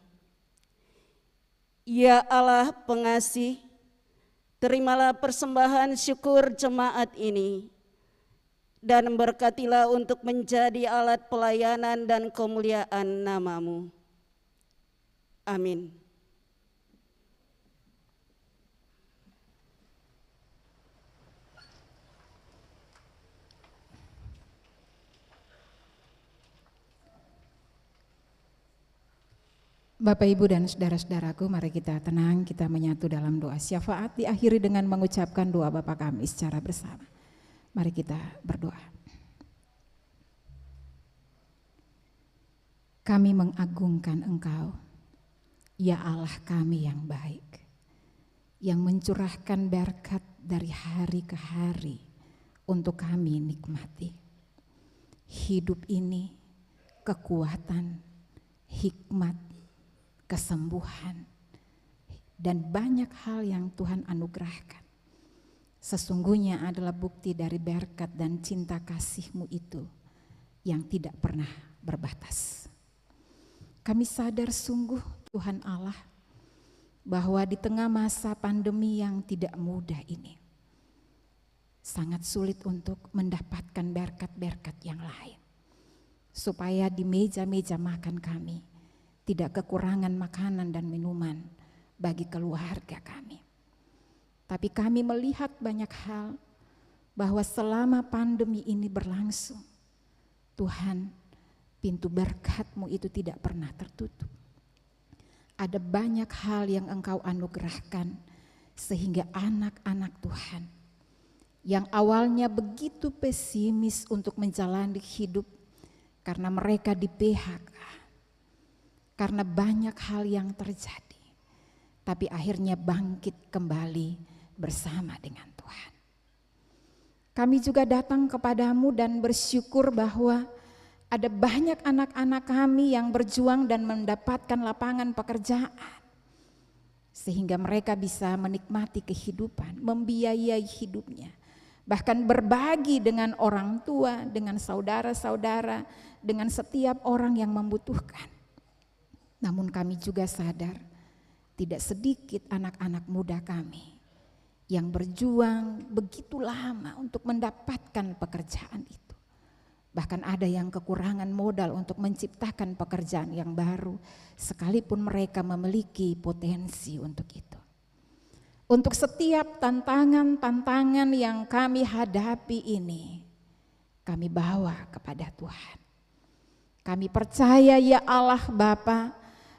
Ya Allah pengasih, terimalah persembahan syukur jemaat ini dan berkatilah untuk menjadi alat pelayanan dan kemuliaan nama-Mu. Amin. Bapak, Ibu, dan saudara-saudaraku, mari kita tenang, kita menyatu dalam doa syafaat, diakhiri dengan mengucapkan doa Bapa kami secara bersama. Mari kita berdoa. Kami mengagungkan Engkau, ya Allah kami yang baik, yang mencurahkan berkat dari hari ke hari untuk kami nikmati. Hidup ini, kekuatan, hikmat, kesembuhan, dan banyak hal yang Tuhan anugerahkan. Sesungguhnya adalah bukti dari berkat dan cinta kasih-Mu itu yang tidak pernah berbatas. Kami sadar sungguh Tuhan Allah bahwa di tengah masa pandemi yang tidak mudah ini, sangat sulit untuk mendapatkan berkat-berkat yang lain. Supaya di meja-meja makan kami tidak kekurangan makanan dan minuman bagi keluarga kami. Tapi kami melihat banyak hal bahwa selama pandemi ini berlangsung, Tuhan, pintu berkat-Mu itu tidak pernah tertutup. Ada banyak hal yang Engkau anugerahkan sehingga anak-anak Tuhan yang awalnya begitu pesimis untuk menjalani hidup karena mereka di PHK, karena banyak hal yang terjadi, tapi akhirnya bangkit kembali bersama dengan Tuhan. Kami juga datang kepadamu dan bersyukur bahwa ada banyak anak-anak kami yang berjuang dan mendapatkan lapangan pekerjaan, sehingga mereka bisa menikmati kehidupan, membiayai hidupnya, bahkan berbagi dengan orang tua, dengan saudara-saudara, dengan setiap orang yang membutuhkan. Namun kami juga sadar tidak sedikit anak-anak muda kami yang berjuang begitu lama untuk mendapatkan pekerjaan itu. Bahkan ada yang kekurangan modal untuk menciptakan pekerjaan yang baru, sekalipun mereka memiliki potensi untuk itu. Untuk setiap tantangan-tantangan yang kami hadapi ini, kami bawa kepada Tuhan. Kami percaya ya Allah Bapa,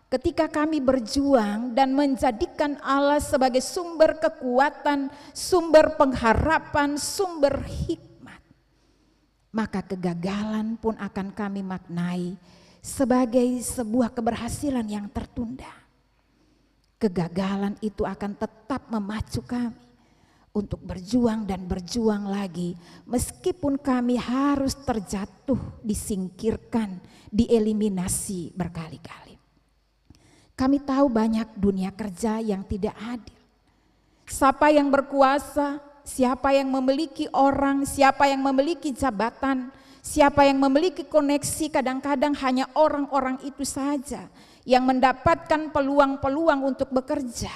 ketika kami berjuang dan menjadikan Allah sebagai sumber kekuatan, sumber pengharapan, sumber hikmat, maka kegagalan pun akan kami maknai sebagai sebuah keberhasilan yang tertunda. Kegagalan itu akan tetap memacu kami untuk berjuang dan berjuang lagi, meskipun kami harus terjatuh, disingkirkan, dieliminasi berkali-kali. Kami tahu banyak dunia kerja yang tidak adil. Siapa yang berkuasa, siapa yang memiliki orang, siapa yang memiliki jabatan, siapa yang memiliki koneksi, kadang-kadang hanya orang-orang itu saja yang mendapatkan peluang-peluang untuk bekerja.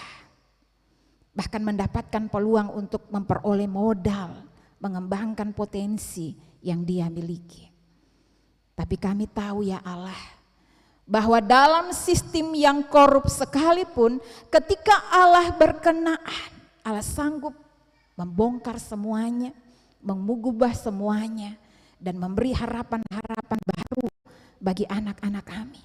Bahkan mendapatkan peluang untuk memperoleh modal, mengembangkan potensi yang dia miliki. Tapi kami tahu ya Allah, bahwa dalam sistem yang korup sekalipun, ketika Allah berkenaan, Allah sanggup membongkar semuanya, mengubah semuanya, dan memberi harapan-harapan baru bagi anak-anak kami.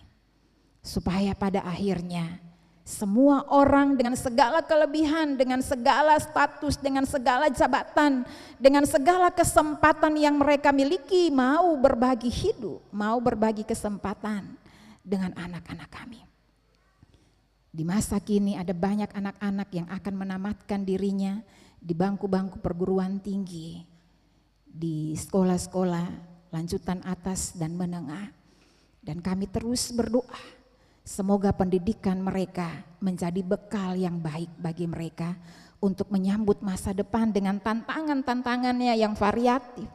Supaya pada akhirnya semua orang dengan segala kelebihan, dengan segala status, dengan segala jabatan, dengan segala kesempatan yang mereka miliki mau berbagi hidup, mau berbagi kesempatan dengan anak-anak kami. Di masa kini ada banyak anak-anak yang akan menamatkan dirinya di bangku-bangku perguruan tinggi, di sekolah-sekolah lanjutan atas dan menengah. Dan kami terus berdoa, semoga pendidikan mereka menjadi bekal yang baik bagi mereka untuk menyambut masa depan dengan tantangan-tantangannya yang variatif,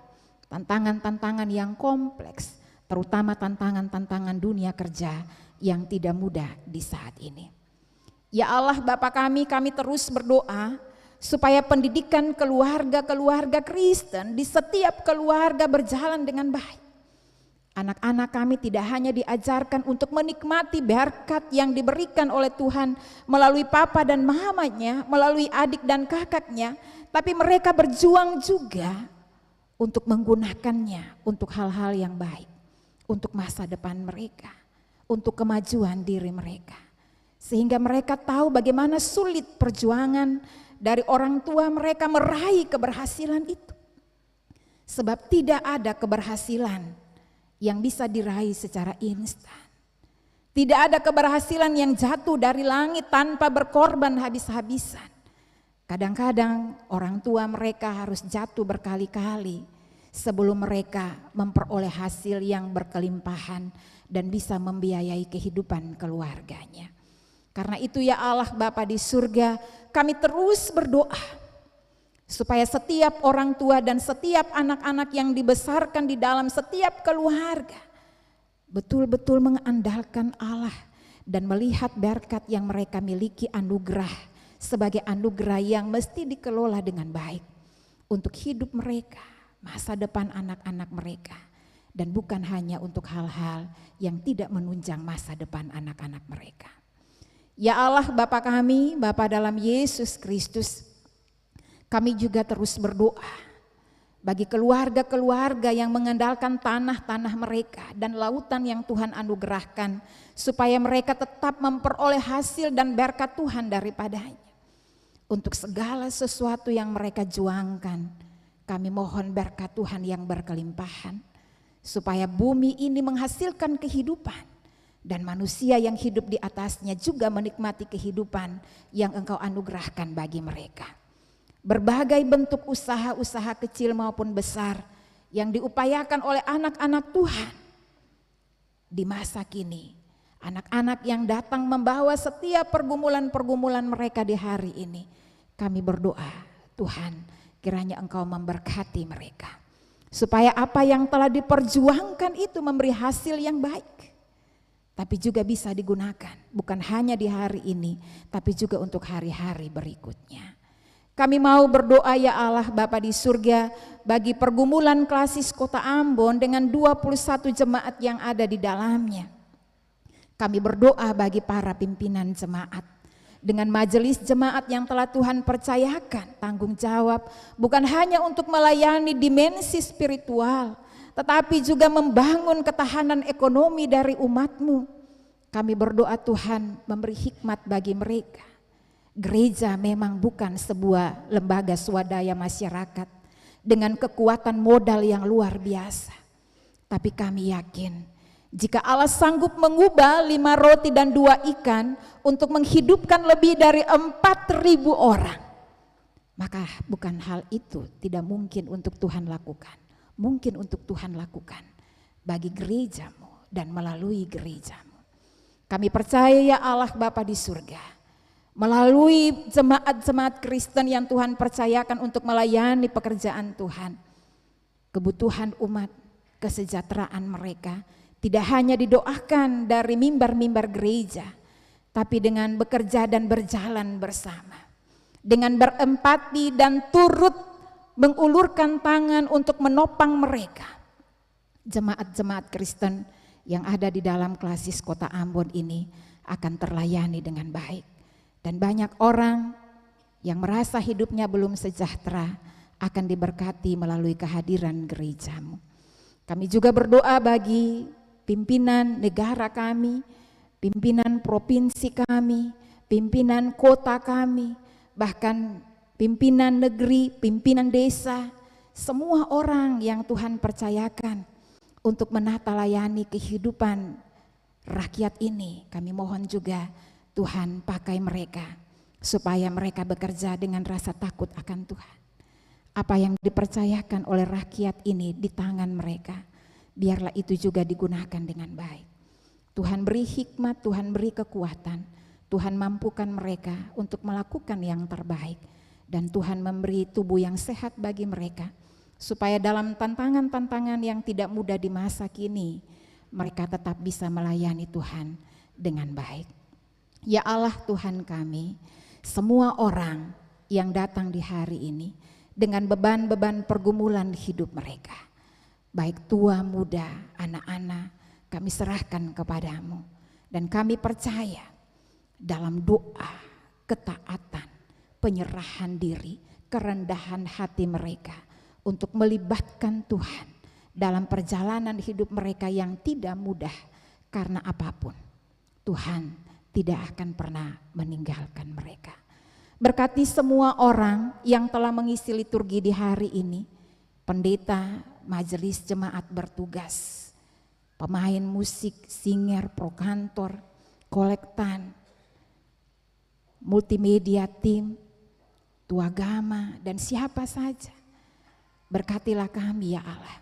tantangan-tantangan yang kompleks, terutama tantangan-tantangan dunia kerja yang tidak mudah di saat ini. Ya Allah Bapa kami terus berdoa supaya pendidikan keluarga-keluarga Kristen di setiap keluarga berjalan dengan baik. Anak-anak kami tidak hanya diajarkan untuk menikmati berkat yang diberikan oleh Tuhan melalui papa dan mamanya, melalui adik dan kakaknya, tapi mereka berjuang juga untuk menggunakannya untuk hal-hal yang baik, untuk masa depan mereka, untuk kemajuan diri mereka. Sehingga mereka tahu bagaimana sulit perjuangan dari orang tua mereka meraih keberhasilan itu. Sebab tidak ada keberhasilan yang bisa diraih secara instan. Tidak ada keberhasilan yang jatuh dari langit tanpa berkorban habis-habisan. Kadang-kadang orang tua mereka harus jatuh berkali-kali sebelum mereka memperoleh hasil yang berkelimpahan dan bisa membiayai kehidupan keluarganya. Karena itu ya Allah Bapa di surga, kami terus berdoa supaya setiap orang tua dan setiap anak-anak yang dibesarkan di dalam setiap keluarga betul-betul mengandalkan Allah dan melihat berkat yang mereka miliki, anugerah sebagai anugerah yang mesti dikelola dengan baik untuk hidup mereka, masa depan anak-anak mereka, dan bukan hanya untuk hal-hal yang tidak menunjang masa depan anak-anak mereka. Ya Allah Bapa kami, Bapa dalam Yesus Kristus, kami juga terus berdoa bagi keluarga-keluarga yang mengandalkan tanah-tanah mereka dan lautan yang Tuhan anugerahkan supaya mereka tetap memperoleh hasil dan berkat Tuhan daripadanya. Untuk segala sesuatu yang mereka juangkan, kami mohon berkat Tuhan yang berkelimpahan supaya bumi ini menghasilkan kehidupan dan manusia yang hidup di atasnya juga menikmati kehidupan yang Engkau anugerahkan bagi mereka. Berbagai bentuk usaha-usaha kecil maupun besar yang diupayakan oleh anak-anak Tuhan di masa kini. Anak-anak yang datang membawa setiap pergumulan-pergumulan mereka di hari ini. Kami berdoa, Tuhan, kiranya Engkau memberkati mereka. Supaya apa yang telah diperjuangkan itu memberi hasil yang baik. Tapi juga bisa digunakan bukan hanya di hari ini, tapi juga untuk hari-hari berikutnya. Kami mau berdoa ya Allah Bapa di surga bagi pergumulan Klasis Kota Ambon dengan 21 jemaat yang ada di dalamnya. Kami berdoa bagi para pimpinan jemaat dengan majelis jemaat yang telah Tuhan percayakan tanggung jawab bukan hanya untuk melayani dimensi spiritual, tetapi juga membangun ketahanan ekonomi dari umat-Mu. Kami berdoa Tuhan memberi hikmat bagi mereka. Gereja memang bukan sebuah lembaga swadaya masyarakat dengan kekuatan modal yang luar biasa. Tapi kami yakin jika Allah sanggup mengubah 5 roti dan 2 ikan untuk menghidupkan lebih dari 4.000 orang, maka bukan hal itu tidak mungkin untuk Tuhan lakukan. Mungkin untuk Tuhan lakukan bagi gereja-Mu dan melalui gereja-Mu. Kami percaya ya Allah Bapa di surga, melalui jemaat-jemaat Kristen yang Tuhan percayakan untuk melayani pekerjaan Tuhan, kebutuhan umat, kesejahteraan mereka tidak hanya didoakan dari mimbar-mimbar gereja, tapi dengan bekerja dan berjalan bersama, dengan berempati dan turut mengulurkan tangan untuk menopang mereka. Jemaat-jemaat Kristen yang ada di dalam Klasis Kota Ambon ini akan terlayani dengan baik. Dan banyak orang yang merasa hidupnya belum sejahtera akan diberkati melalui kehadiran gereja-Mu. Kami juga berdoa bagi pimpinan negara kami, pimpinan provinsi kami, pimpinan kota kami, bahkan pimpinan negeri, pimpinan desa, semua orang yang Tuhan percayakan untuk menata layani kehidupan rakyat ini. Kami mohon juga Tuhan pakai mereka supaya mereka bekerja dengan rasa takut akan Tuhan. Apa yang dipercayakan oleh rakyat ini di tangan mereka, biarlah itu juga digunakan dengan baik. Tuhan beri hikmat, Tuhan beri kekuatan, Tuhan mampukan mereka untuk melakukan yang terbaik. Dan Tuhan memberi tubuh yang sehat bagi mereka, supaya dalam tantangan-tantangan yang tidak mudah di masa kini, mereka tetap bisa melayani Tuhan dengan baik. Ya Allah Tuhan kami, semua orang yang datang di hari ini dengan beban-beban pergumulan hidup mereka, baik tua, muda, anak-anak, kami serahkan kepadamu. Dan kami percaya dalam doa, ketaatan, penyerahan diri, kerendahan hati mereka untuk melibatkan Tuhan dalam perjalanan hidup mereka yang tidak mudah karena apapun. Tuhan tidak akan pernah meninggalkan mereka. Berkati semua orang yang telah mengisi liturgi di hari ini, pendeta, majelis jemaat bertugas, pemain musik, singer, prokantor, kolektan, multimedia tim, tuagama, dan siapa saja. Berkatilah kami ya Allah,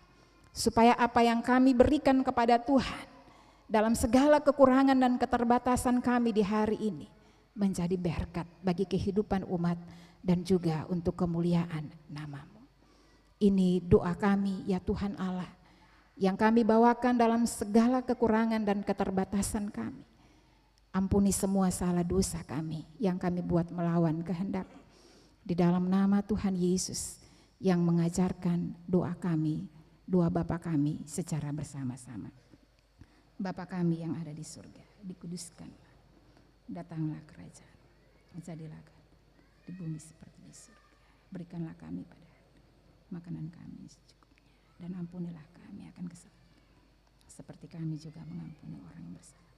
supaya apa yang kami berikan kepada Tuhan dalam segala kekurangan dan keterbatasan kami di hari ini menjadi berkat bagi kehidupan umat dan juga untuk kemuliaan nama-Mu. Ini doa kami ya Tuhan Allah, yang kami bawakan dalam segala kekurangan dan keterbatasan kami. Ampuni semua salah dosa kami yang kami buat melawan kehendak. Di dalam nama Tuhan Yesus yang mengajarkan doa kami, doa Bapa kami secara bersama-sama. Bapa kami yang ada di surga, dikuduskanlah. Datanglah kerajaan, jadilah di bumi seperti di surga. Berikanlah kami pada makanan kami secukupnya, dan ampunilah kami akan kesalahan, seperti kami juga mengampuni orang yang bersalah.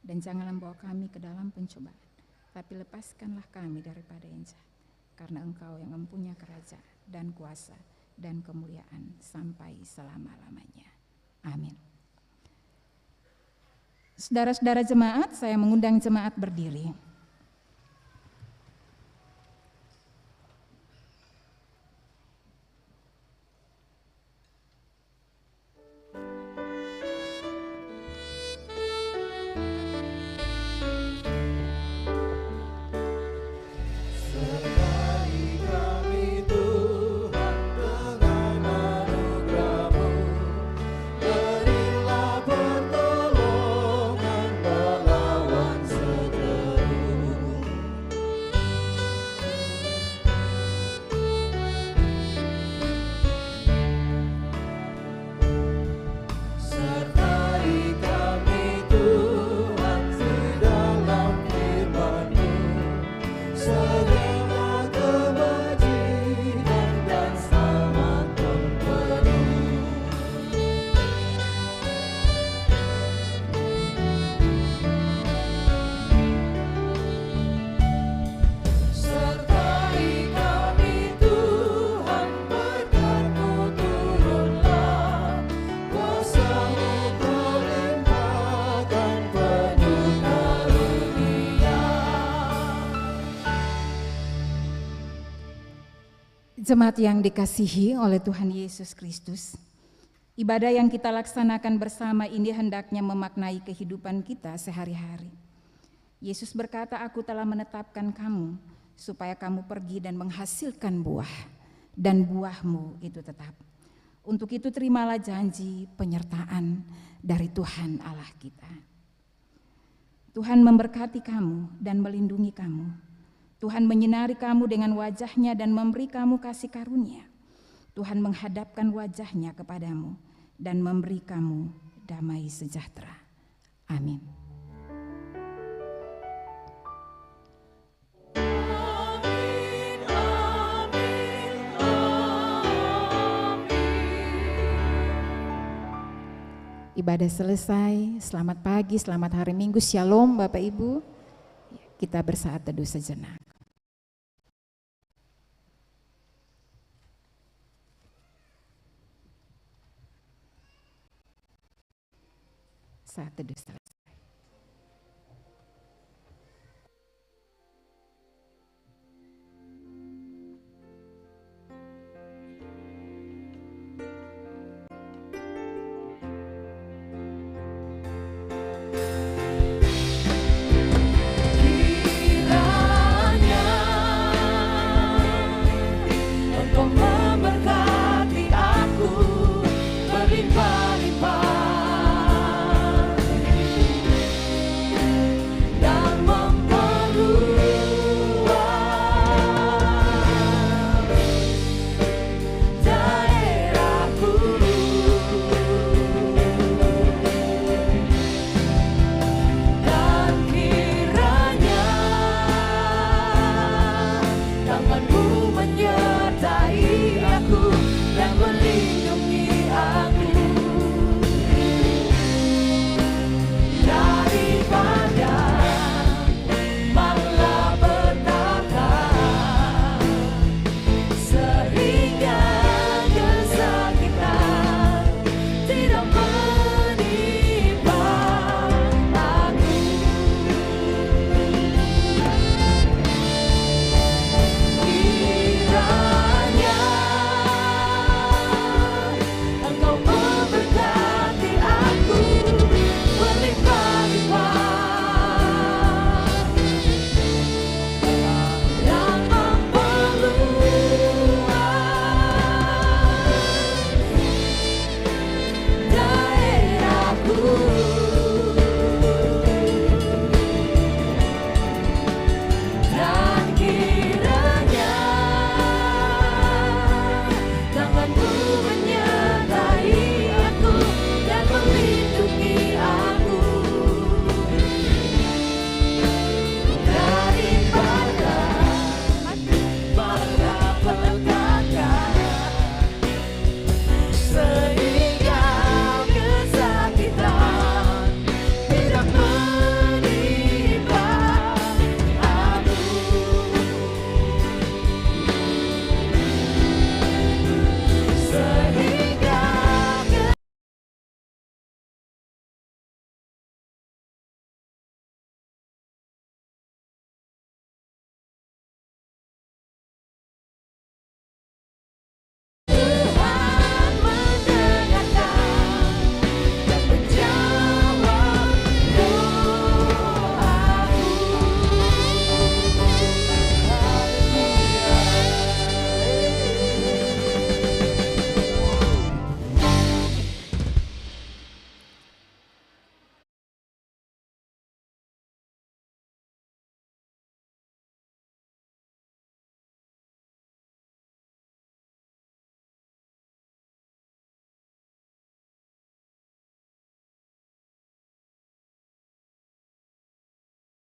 Dan janganlah membawa kami ke dalam pencobaan, tapi lepaskanlah kami daripada yang jahat, karena Engkau yang mempunyai kerajaan dan kuasa dan kemuliaan sampai selama-lamanya. Amin. Saudara-saudara jemaat, saya mengundang jemaat berdiri. Jemaat yang dikasihi oleh Tuhan Yesus Kristus, ibadah yang kita laksanakan bersama ini hendaknya memaknai kehidupan kita sehari-hari. Yesus berkata, "Aku telah menetapkan kamu supaya kamu pergi dan menghasilkan buah, dan buahmu itu tetap. Untuk itu terimalah janji penyertaan dari Tuhan Allah kita." Tuhan memberkati kamu dan melindungi kamu. Tuhan menyinari kamu dengan wajah-Nya dan memberi kamu kasih karunia. Tuhan menghadapkan wajah-Nya kepadamu dan memberi kamu damai sejahtera. Amin. Ibadah selesai, selamat pagi, selamat hari Minggu, Shalom Bapak Ibu. Kita bersaat teduh sejenak. Saat teduh selesai. Memberkati aku berlimpah-limpah. menyanyi